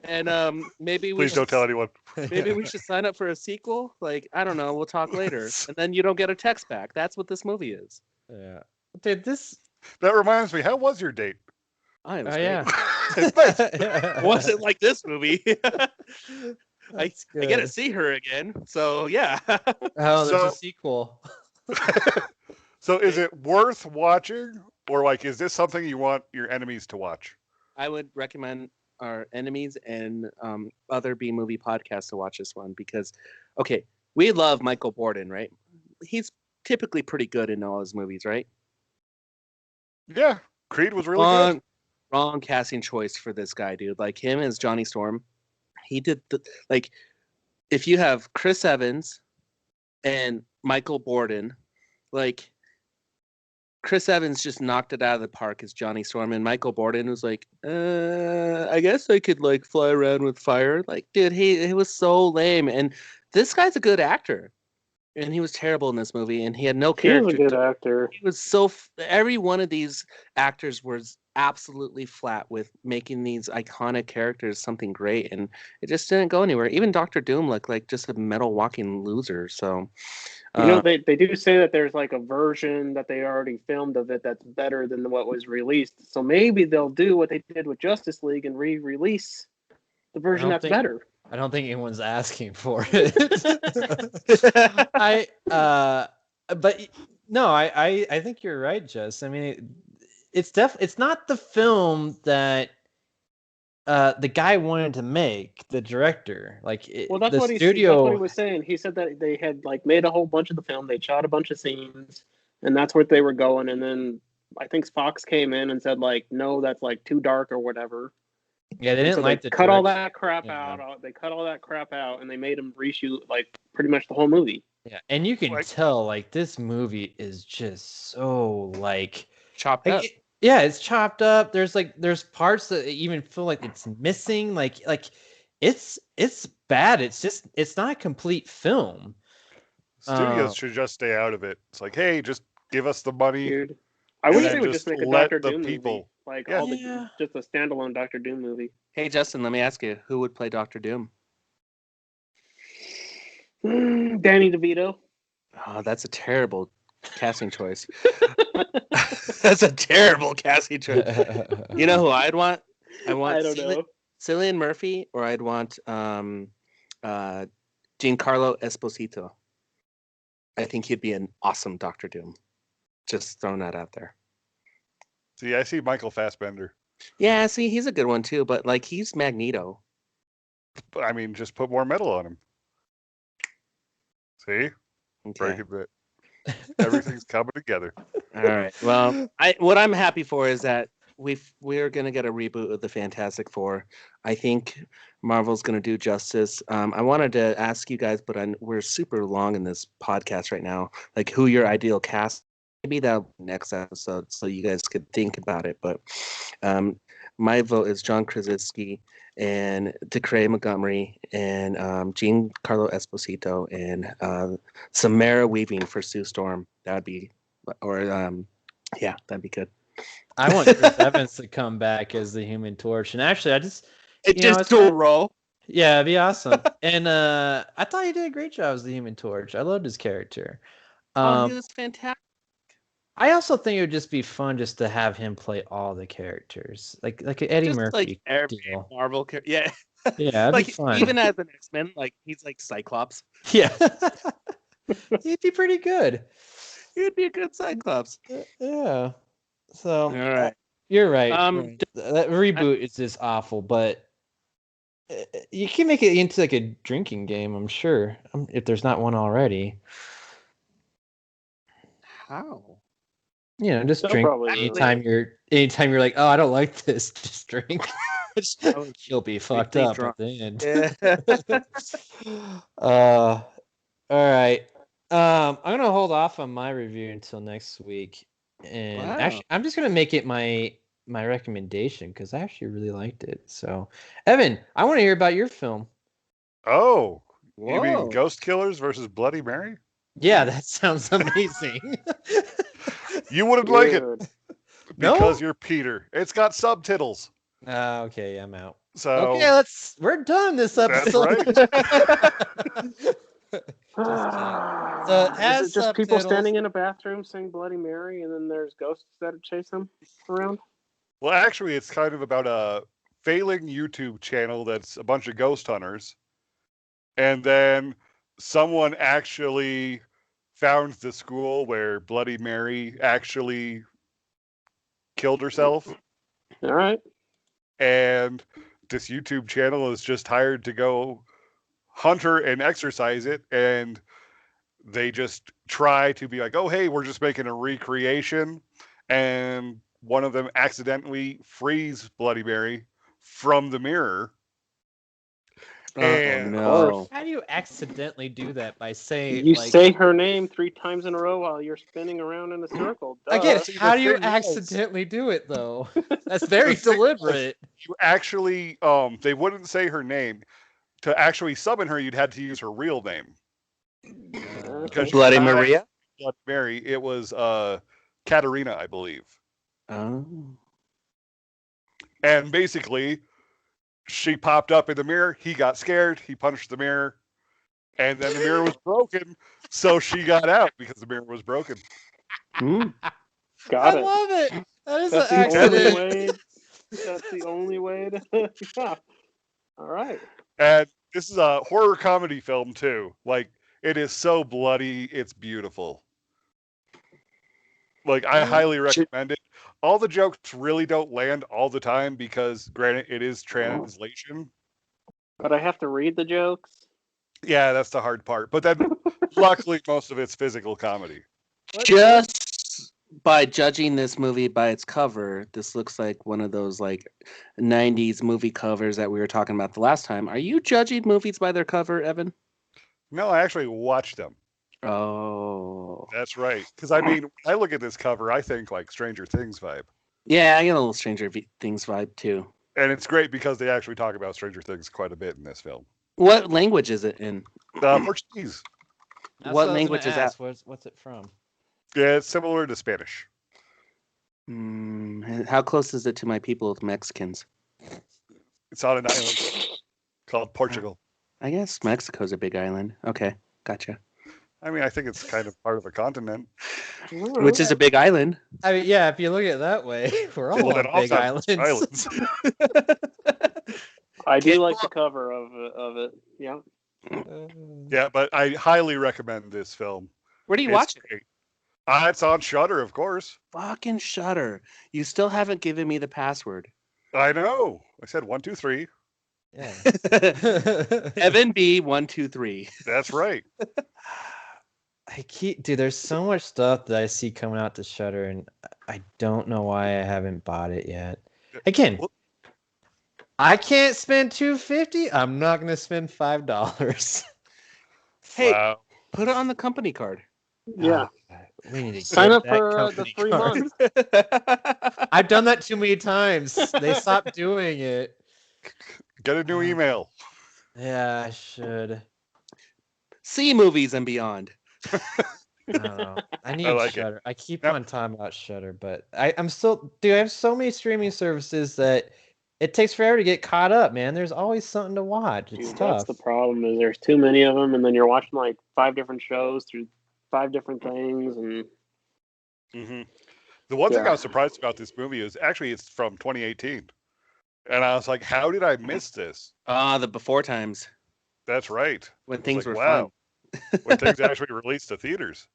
And maybe we Please don't tell anyone. maybe we should sign up for a sequel. Like I don't know. We'll talk later. And then you don't get a text back. That's what this movie is. Yeah, dude, this. That reminds me. How was your date? Oh, it was Oh great. yeah. It wasn't like this movie. I That's get to good. see her again. So yeah. Oh, there's So- a sequel. So is it worth watching, or like is this something you want your enemies to watch? I would recommend our enemies and other B movie podcasts to watch this one because, okay, we love Michael Borden, right? He's typically pretty good in all his movies, right? Yeah, Creed was really good. Wrong casting choice for this guy, dude. Like him as Johnny Storm, he did like if you have Chris Evans and Michael Borden, like Chris Evans just knocked it out of the park as Johnny Storm, and Michael Borden was like, I guess I could like fly around with fire. Like, dude, he was so lame. And this guy's a good actor, and he was terrible in this movie, and he had no He was character. a good actor. He was so every one of these actors was absolutely flat with making these iconic characters something great, and it just didn't go anywhere. Even Dr. Doom looked like just a metal walking loser. So You know, they do say that there's like a version that they already filmed of it that's better than what was released. So maybe they'll do what they did with Justice League and re-release the version don't that's think- better. I don't think anyone's asking for it. But no, I think you're right, Jess. I mean, it's not the film that the guy wanted to make, the director. Like Well, that's the what he studio. was saying. He said that they had like made a whole bunch of the film. They shot a bunch of scenes, and that's where they were going. And then I think Fox came in and said like, no, that's like too dark or whatever. Yeah, they didn't So like they the cut all direction. that crap Yeah. out. They cut all that crap out, and they made him reshoot like pretty much the whole movie. Yeah, and you can Like- tell like this movie is just so like Chopped like up. yeah, it's chopped up. There's parts that even feel like it's missing. Like it's bad. It's not a complete film. Studios should just stay out of it. It's like, hey, just give us the money. Dude, I And wish then they would just just make a let Doctor the Doom movie, people- like Yeah. Yeah. just a standalone Doctor Doom movie. Hey, Justin, let me ask you, who would play Doctor Doom? Danny DeVito. Oh, that's a terrible casting choice. That's a terrible casting choice. You know who I'd want? I want I don't know. Cillian Murphy, or I'd want Giancarlo Esposito. I think he'd be an awesome Doctor Doom. Just throwing that out there. See, I see Michael Fassbender. Yeah, see, he's a good one too, but like he's Magneto. I mean, just put more metal on him. See? Break Okay. it. Everything's coming together. All right. Well, what I'm happy for is that we're gonna get a reboot of the Fantastic Four. I think Marvel's gonna do justice. I wanted to ask you guys, but we're super long in this podcast right now. Like, who your ideal cast? Maybe that next episode, so you guys could think about it. But my vote is John Krasinski and Decray Montgomery and Giancarlo Esposito and Samara Weaving for Sue Storm. That would be, or yeah, that'd be good. I want Chris Evans to come back as the Human Torch. And actually, I just It you know, just it's to kinda- roll. yeah, it'd be awesome. And I thought he did a great job as the Human Torch. I loved his character. Oh, he was fantastic. I also think it would just be fun just to have him play all the characters, like an Eddie Just Murphy like every deal. Marvel character. Yeah. Yeah, that'd Like be fun. even as an X-Men, like he's like Cyclops. Yeah, he'd be pretty good. He'd be a good Cyclops. Yeah. So All right. you're right. Um, That reboot is just awful, but you can make it into like a drinking game. I'm sure, if there's not one already. How? You know, just They'll drink probably do it. anytime you're like, oh, I don't like this, just drink. would You'll be fucked me up drunk. at the end. Yeah. All right. I'm gonna hold off on my review until next week, and Wow. actually, I'm just gonna make it my recommendation because I actually really liked it. So, Evan, I want to hear about your film. Oh, you Whoa. mean Ghost Killers versus Bloody Mary? Yeah, that sounds amazing. You wouldn't like it Dude. No? because you're Peter. It's got subtitles. Okay, I'm out. So Okay, we're done this That's episode. So it has is it just people subtitles. standing in a bathroom saying Bloody Mary, and then there's ghosts that chase them around? well, actually, it's kind of about a failing YouTube channel that's a bunch of ghost hunters. And then someone actually found the school where Bloody Mary actually killed herself. All right. And this YouTube channel is just hired to go hunt her and exercise it. And they just try to be like, oh, hey, we're just making a recreation. And one of them accidentally frees Bloody Mary from the mirror. And- no. How do you accidentally do that by saying You like, say her name 3 times in a row while you're spinning around in a circle. Duh. again? See, the How do you thing is- accidentally do it though? That's very The thing is- deliberate. You actually, they wouldn't say her name. To actually summon her, you'd had to use her real name. Okay. Because Bloody she's not Maria? actually Bloody Mary. It was Katerina, I believe. Oh. And basically, she popped up in the mirror. He got scared. He punched the mirror. And then the mirror was broken. So she got out because the mirror was broken. Hmm. Got I it. love it. That is That's an the only accident. way. That's the only way to. Yeah. All right. And this is a horror comedy film, too. Like, it is so bloody. It's beautiful. Like, I highly recommend it. all the jokes really don't land all the time because, granted, it is translation. But I have to read the jokes. Yeah, that's the hard part. But then, luckily, most of it's physical comedy. Just by judging this movie by its cover, this looks like one of those like 90s movie covers that we were talking about the last time. Are you judging movies by their cover, Evan? No, I actually watched them. Oh. That's right. Because, I mean, when I look at this cover, I think like Stranger Things vibe. Yeah, I get a little Stranger Things vibe too. And it's great because they actually talk about Stranger Things quite a bit in this film. What language is it in? Portuguese. That's What I was language gonna is that? ask. What's it from? Yeah, it's similar to Spanish. How close is it to my people of Mexicans? It's on an island called Portugal. I guess Mexico's a big island. Okay, gotcha. I mean, I think it's kind of part of a continent. Which is a big island. I mean, yeah, if you look at it that way, we're all Well, on then big also islands. I do like the cover of it. Yeah. Yeah, but I highly recommend this film. Where do you It's watch it? great. It's on Shudder, of course. Fucking Shudder. You still haven't given me the password. I know. I said 1, 2, 3. Yeah. Evan B123. That's right. Dude, there's so much stuff that I see coming out to Shudder, and I don't know why I haven't bought it yet. Again, Well- I can't spend $250. I'm not gonna spend $5. Hey, Wow. put it on the company card. Yeah. We need to Sign get up that for the company 3 card. months. I've done that too many times. They stopped doing it. Get a new email. Yeah, I should. See movies and beyond. I don't know. I need like it. Shudder. I keep Yep. on talking about Shudder, but I'm still. Dude, I have so many streaming services that it takes forever to get caught up, man. There's always something to watch. It's Dude, tough. that's the problem. Is there's too many of them, and then you're watching like 5 different shows through 5 different things, and Mm-hmm. The one thing Yeah. I was surprised about this movie is actually it's from 2018. And I was like, how did I miss this? The before times That's right. when It's things like, were wow. When things actually released to theaters.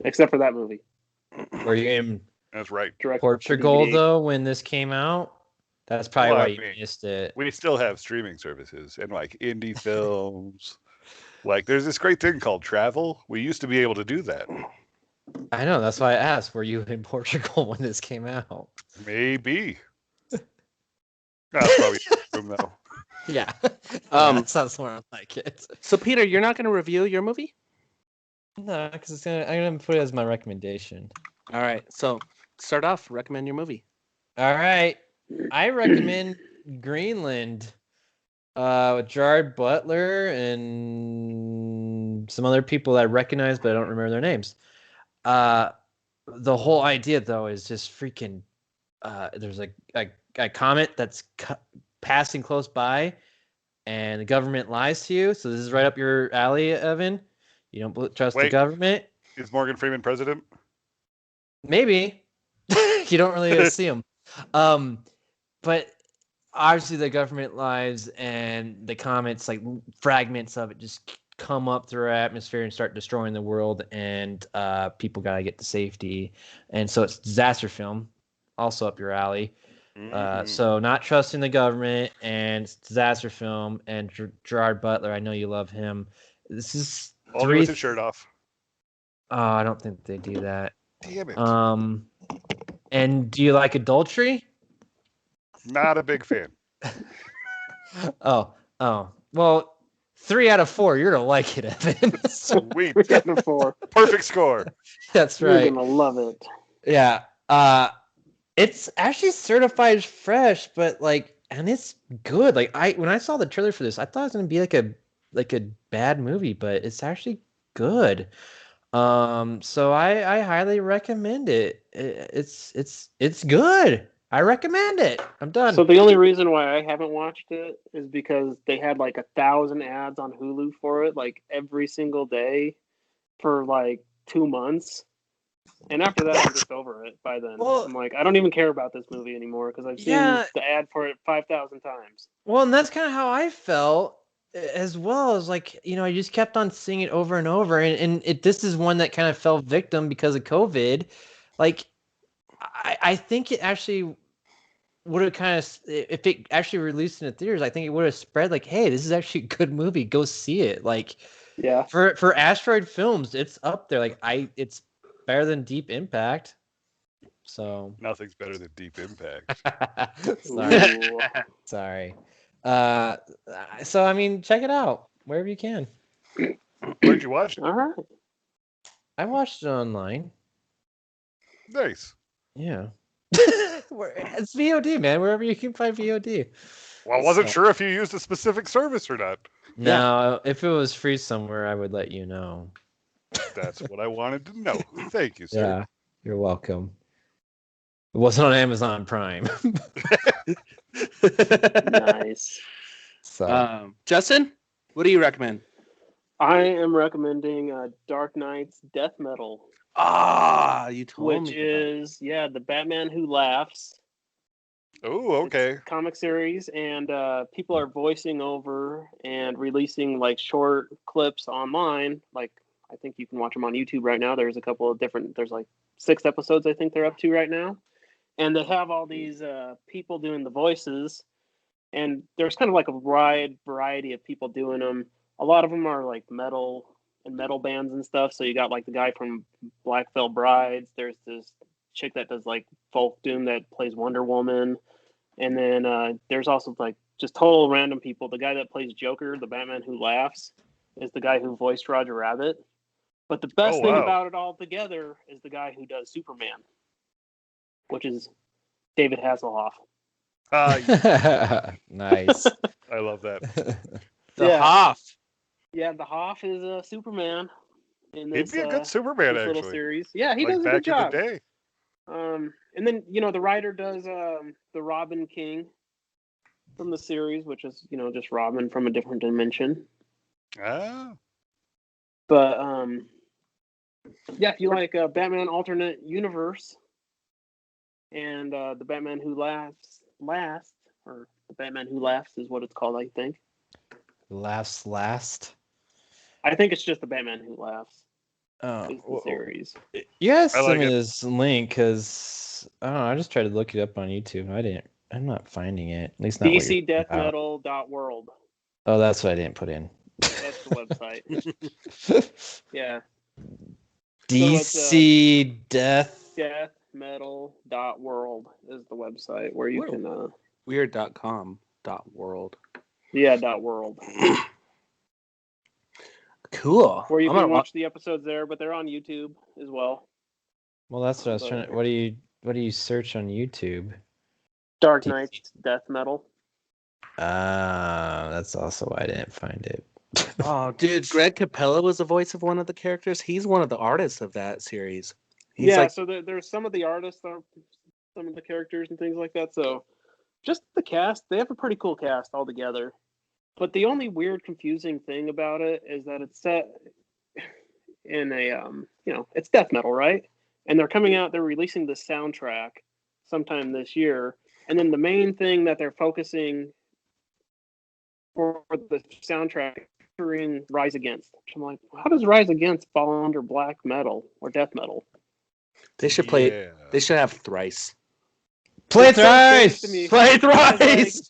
except for that movie. Were you in That's right. Direct to Portugal DVD. though when this came out? That's probably Well, why I you mean, missed it. We still have streaming services and like indie films. Like there's this great thing called travel. We used to be able to do that. I know. That's why I asked. Were you in Portugal when this came out? Maybe. That's probably room though. Yeah. Um, sounds more like it. So, Peter, you're not going to review your movie? No, because I'm gonna put it as my recommendation. All right. So, start off. Recommend your movie. All right. I recommend Greenland with Gerard Butler and some other people that I recognize, but I don't remember their names. The whole idea, though, is just freaking. There's a comet that's passing close by, and the government lies to you. So this is right up your alley, Evan. You don't trust the Wait. government? Is Morgan Freeman president? Maybe. You don't really get to see him. But obviously the government lies, and the comets, like fragments of it, just come up through our atmosphere and start destroying the world, and people gotta get to safety. And so it's a disaster film, also up your alley. So not trusting the government, and it's a disaster film, and Gerard Butler, I know you love him. This is Only with his shirt off. Oh, I don't think they do that. Damn it. And do you like adultery? Not a big fan. Oh. Well, 3 out of 4. You're gonna like it, Evan. Sweet. 3 out of 4. Perfect score. That's You're right. gonna love it. Yeah. It's actually certified fresh, but and it's good. When I saw the trailer for this, I thought it was gonna be like a bad movie, but it's actually good. So I highly recommend it. It's good. I recommend it. I'm done. So the only reason why I haven't watched it is because they had like 1,000 ads on Hulu for it, like every single day for like 2 months. And after that, I'm just over it by then. Well- I'm like, I don't even care about this movie anymore because I've seen the ad for it 5,000 times. Well, and that's kind of how I felt as well. As I just kept on seeing it over and over, and this is one that kind of fell victim because of COVID. like I think it actually would have kind of, if it actually released in the theaters, I think it would have spread like, hey, this is actually a good movie. Go see it. Like, Yeah. for Asteroid Films, it's up there. Like, it's better than Deep Impact. So Nothing's better than Deep Impact. sorry, Ooh. sorry. So I mean, check it out wherever you can. Where'd you watch it? All right. I watched it online. Nice. Yeah. It's VOD, man. Wherever you can find VOD. Well, I wasn't So- sure if you used a specific service or not. No, if it was free somewhere, I would let you know. That's what I wanted to know. Thank you, sir. Yeah, you're welcome. It wasn't on Amazon Prime. Nice. So Justin, what do you recommend? I am recommending Dark Knight's Death Metal, Ah, you told which me. about is the Batman Who Laughs. Oh, okay. It's a comic series, and people are voicing over and releasing like short clips online. Like I think you can watch them on YouTube right now. There's a couple of different. There's like 6 episodes I think they're up to right now, and they have all these people doing the voices, and there's kind of like a wide variety of people doing them. A lot of them are like metal and metal bands and stuff. So you got like the guy from Black Veil Brides. There's this chick that does like folk doom that plays Wonder Woman, and then there's also like just total random people. The guy that plays Joker, the Batman Who Laughs, is the guy who voiced Roger Rabbit. But the best thing wow. about it all together is the guy who does Superman, which is David Hasselhoff. nice. I love that. the Yeah. Hoff. Yeah, the Hoff is Superman in He'd this, be a good Superman, this little actually. series. Yeah, he Like does a back good job. in the day. And then the writer does the Robin King from the series, which is just Robin from a different dimension. Ah, But if you like Batman alternate universe and the Batman Who Laughs last, or the Batman Who Laughs is what it's called, I think. Last. I think it's just the Batman Who Laughs Oh, is the series. you guys I send like me it. this link because I don't know. I just tried to look it up on YouTube. I'm not finding it. At least not what you're talking about. DCDeathMetal.world. Oh, that's what I didn't put in. That's the website. Yeah. DC Death. Deathmetal.world is the website where you Whoa. can Weird.com.world. .world. Cool. Where you I'm can gonna watch the episodes there, but they're on YouTube as well. Well, that's what I was trying to. What do you search on YouTube? Dark DC. Knight's Death Metal. That's also why I didn't find it. Oh, dude, Greg Capella was the voice of one of the characters. He's one of the artists of that series. He's Yeah, like, so there's some of the artists, some of the characters and things like that. So just the cast, they have a pretty cool cast altogether. But the only weird, confusing thing about it is that it's set in a, it's death metal, right? And they're releasing the soundtrack sometime this year. And then the main thing that they're focusing for the soundtrack featuring Rise Against. Which I'm like, how does Rise Against fall under black metal or death metal? they should play. yeah. They should have Thrice. Play It's so strange thrice. to me. Play Thrice.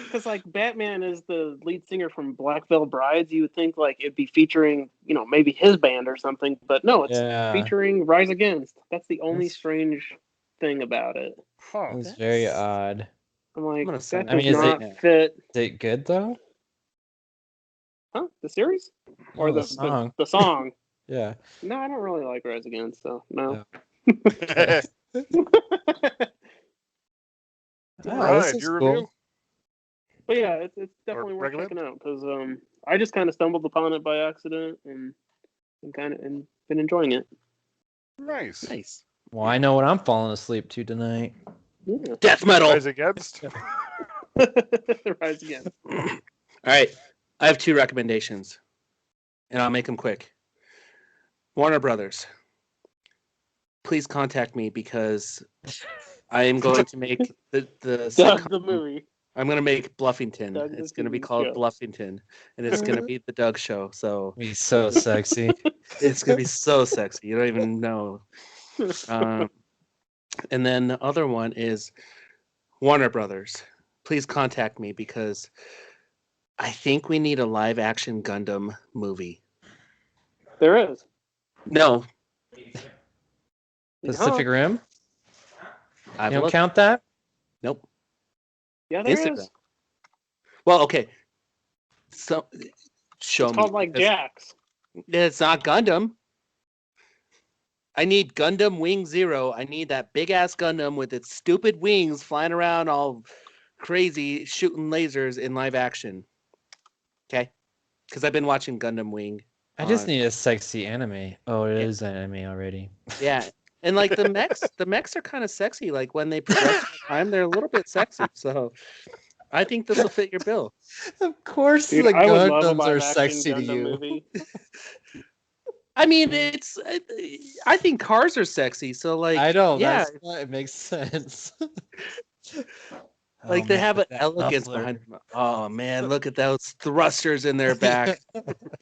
Because like Batman is the lead singer from Black Veil Brides, you would think like it'd be featuring, maybe his band or something, but no, it's Yeah, featuring Rise Against. That's the only That's- strange thing about it. Huh. it's very odd. I'm like, gonna send that it. does I mean, is not fit. Is it good though? Huh? The series or No, the the song. The song? Yeah. No, I don't really like Rise Against, so no. Oh, Right, this is your cool. review? But yeah, it's definitely worth recommend? checking out because I just kind of stumbled upon it by accident and been enjoying it. Nice. Nice. Well, I know what I'm falling asleep to tonight. Yeah. Death metal. Rise Against? Rise Against. All right. I have 2 recommendations, and I'll make them quick. Warner Brothers, please contact me because I am going to make the Doug sitcom, the movie. I'm gonna make Bluffington. Doug the It's gonna be TV called show. Bluffington, and it's gonna be the Doug Show. So He's so sexy. it's gonna be so sexy. You don't even know. And then the other one is Warner Brothers. Please contact me because I think we need a live action Gundam movie. There is. No, Pacific Rim. I've You don't looked. count that? Nope. Yeah, there Instagram. is. Well, okay. So show It's me. called like because Jax. It's not Gundam. I need Gundam Wing Zero. I need that big ass Gundam with its stupid wings flying around all crazy, shooting lasers in live action. Okay? Because I've been watching Gundam Wing. I just need a sexy anime. Oh, it is anime already. Yeah. And like the mechs are kind of sexy. Like when they progress through time, they're a little bit sexy. So I think this will fit your bill. Of course, Dude, the I would love a Gundams are live-action sexy to Gundam you. movie. I mean, I think cars are sexy. So like, I know. yeah, That's why it makes sense. like Oh, they man, have an that elegance muffler. behind them. Oh man, look at those thrusters in their back.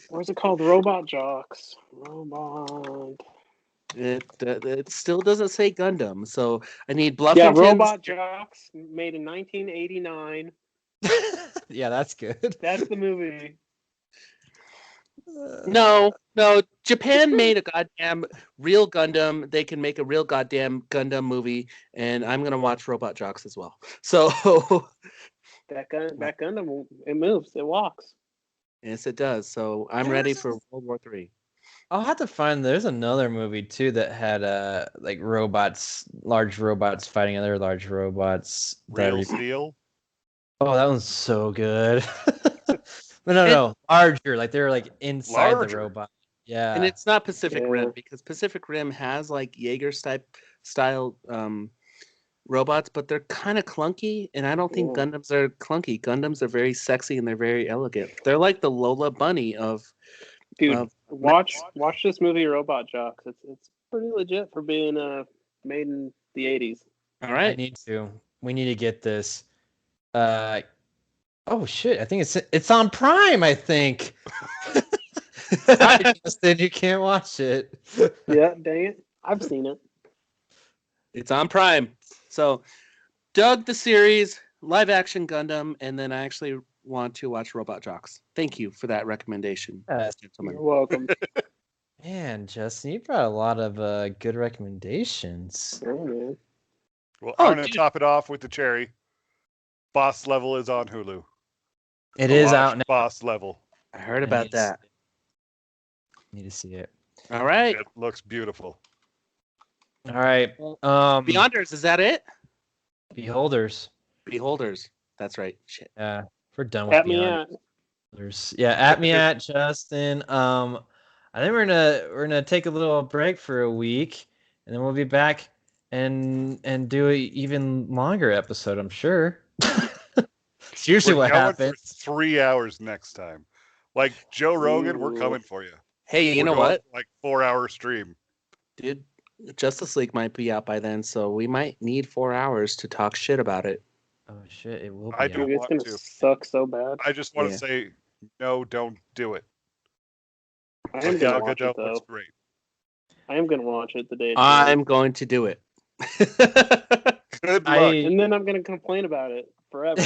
What is it called? Robot Jocks. Robot. It still doesn't say Gundam, so I need Bluffington. Yeah, Robot Jocks, made in 1989. Yeah, that's good. That's the movie. No, Japan made a goddamn real Gundam. They can make a real goddamn Gundam movie, and I'm gonna watch Robot Jocks as well. So That Gundam, it moves, it walks. yes, it does. So I'm ready for World War III. I'll have to find. There's another movie too that had like robots, large robots fighting other large robots. Real Steel. Oh, that one's so good. No, larger. Like they're like inside the Larger. robot. Yeah. And it's not Pacific Yeah. Rim because Pacific Rim has like Jaeger style robots, but they're kind of clunky. And I don't think Yeah. Gundams are clunky. Gundams are very sexy and they're very elegant. They're like the Lola Bunny of. Dude, watch this movie, Robot Jocks. It's pretty legit for being made in the 80s. All I right. need to. We need to get this. Oh shit! I think it's on Prime. I think. Sorry, Justin, you can't watch it. Yeah, dang it. I've seen it. It's on Prime. So, Doug the series, live action Gundam, and then I actually want to watch Robot Jocks. Thank you for that recommendation, gentlemen. You're welcome. Man, Justin, you brought a lot of good recommendations. Oh, man. Well, Oh, I'm going to dude. top it off with the cherry. Boss Level is on Hulu. It is Watch out now. Boss Level. I heard about that. Need to see it. All right. It looks beautiful. All right. Beyonders, is that it? Beholders. Beholders. That's right. Shit. Yeah, we're done with At me Beyond. at. Yeah, at me at Justin. I think we're gonna take a little break for a week, and then we'll be back and do an even longer episode. I'm sure. It's usually We're what going happens. for 3 hours next time. Like Joe Rogan, we're coming for you. Hey, you We're know going what? for like 4-hour stream. Dude, Justice League might be out by then, so we might need 4 hours to talk shit about it. Oh shit! It will be. I out. do Dude, it's want going to. to suck so bad. I just want Yeah. to say, no, don't do it. I am going Gal to watch Gadot it, though. looks great. I am going to watch it the day. it I'm airs. going to do it. Good luck. And then I'm going to complain about it forever.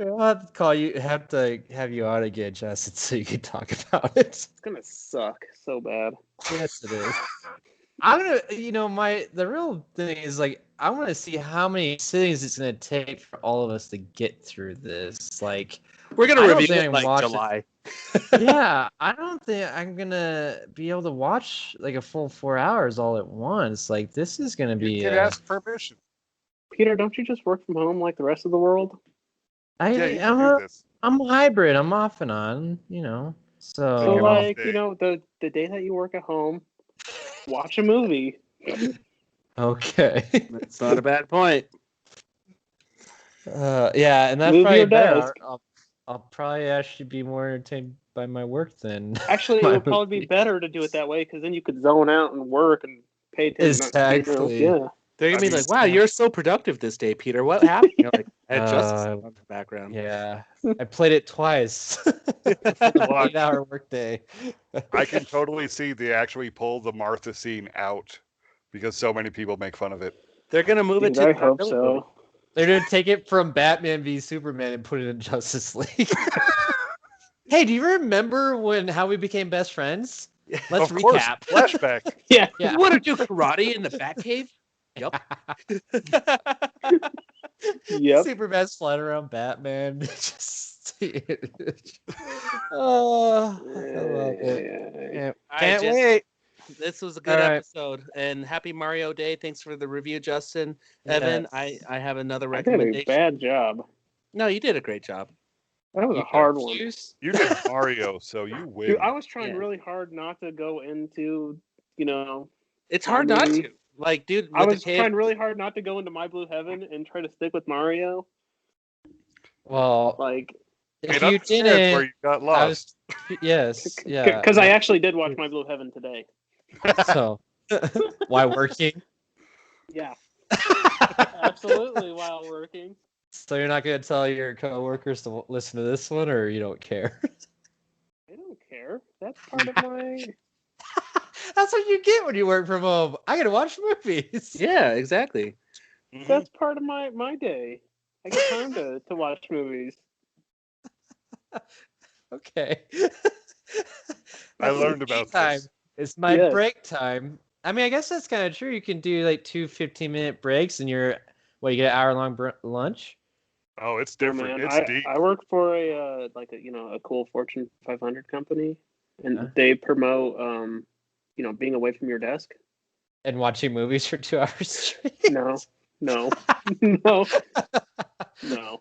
I'll have to call you. Have to have you on again, Justin, so you can talk about it. It's going to suck so bad. Yes, it is. I'm gonna, the real thing is like I want to see how many sittings it's gonna take for all of us to get through this. Like, We're going to I don't review think I it can like watch it. July. yeah, I don't think I'm gonna be able to watch like a full 4 hours all at once. Like, this is gonna be. You can ask permission. Peter, don't you just work from home like the rest of the world? Yeah, you I'm can do this. I'm hybrid. I'm off and on. So. So, you're off like, day. the day that you work at home, watch a movie. Okay. That's not a bad point. Yeah, and that's Move probably your better. desk. I'll probably actually be more entertained by my work than Actually, it my would probably be movie. better to do it that way because then you could zone out and work and pay attention. Exactly. Yeah. They're gonna I be mean- like, "Wow, you're so productive this day, Peter. What happened?" You're like, "I had just Uh, on the background." Yeah, I played it twice for the Well, 8-hour workday. I can totally see they actually pull the Martha scene out because so many people make fun of it. They're gonna move it Dude, to I the hope Godzilla movie. so. They're gonna take it from Batman v Superman and put it in Justice League. Hey, do you remember how we became best friends? Let's Of course, recap. flashback. Yeah. Yeah. You want to do karate in the Batcave? Yep. Yep. Superman's flying around Batman. Just oh, I love it. Yeah, can't wait. This was a good All right. episode, and happy Mario Day. Thanks for the review, Justin. Evan, Yes. I have another I did a recommendation. bad job. No, you did a great job. That was You a hard one. confused? You did Mario, so you win. Dude, I was trying Yeah. really hard not to go into, It's hard not movie. to. Like, dude, I with was the cave, trying really hard not to go into My Blue Heaven and try to stick with Mario. Well, Like, if It you understands didn't, where you got I lost. was, yes, yeah. because I actually did watch My Blue Heaven today. So, why working? Yeah, absolutely, while working. So you're not gonna tell your coworkers to listen to this one, or you don't care? I don't care. That's part of my. That's what you get when you work from home. I gotta watch movies. yeah, exactly. Mhm. That's part of my day. I get time to watch movies. Okay. I learned Me about time. this. It's my Yes. break time. I mean, I guess that's kind of true. You can do like 2 15-minute breaks, and you get an hour-long lunch. Oh, it's Oh, different. man, It's deep. I work for a a cool Fortune 500 company, and Yeah. they promote being away from your desk. And watching movies for 2 hours straight. No, no, no, no.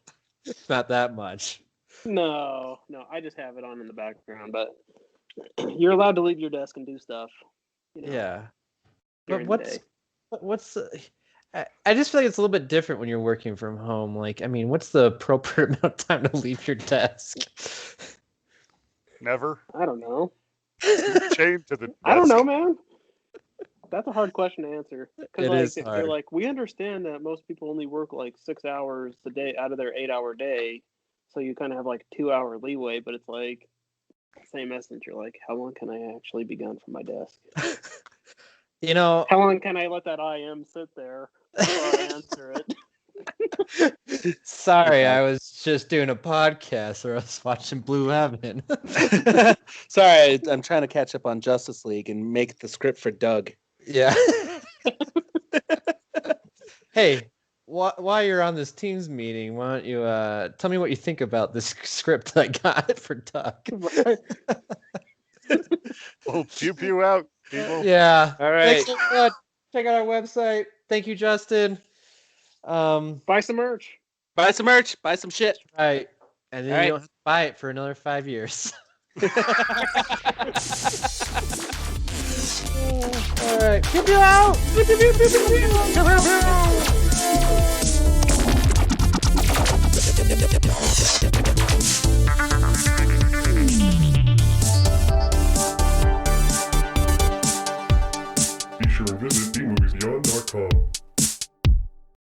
Not that much. No. I just have it on in the background, but you're allowed to leave your desk and do stuff. Yeah. During But the day. what's I just feel like it's a little bit different when you're working from home. Like, I mean, what's the appropriate amount of time to leave your desk? Never. I don't know. Chained to the desk. I don't know, man. That's a hard question to answer. Because It is they're hard. like, we understand that most people only work like 6 hours a day out of their 8-hour day, so you kind of have like 2-hour leeway. But it's like same essence. You're like, how long can I actually be gone from my desk? You know, How long can I let that IM sit there before I answer it? sorry, I was just doing a podcast or I was watching Blue Heaven. Sorry, I'm trying to catch up on Justice League and make the script for Doug. Yeah. Hey, while you're on this Teams meeting, why don't you tell me what you think about this script I got for Doug? Well, pew pew out, people. Yeah. All right. Thanks so much. Check out our website. Thank you, Justin. Buy some merch. Buy some merch. Buy some shit. Right. And then All right. you don't have to buy it for another 5 years. All right. Keep you out.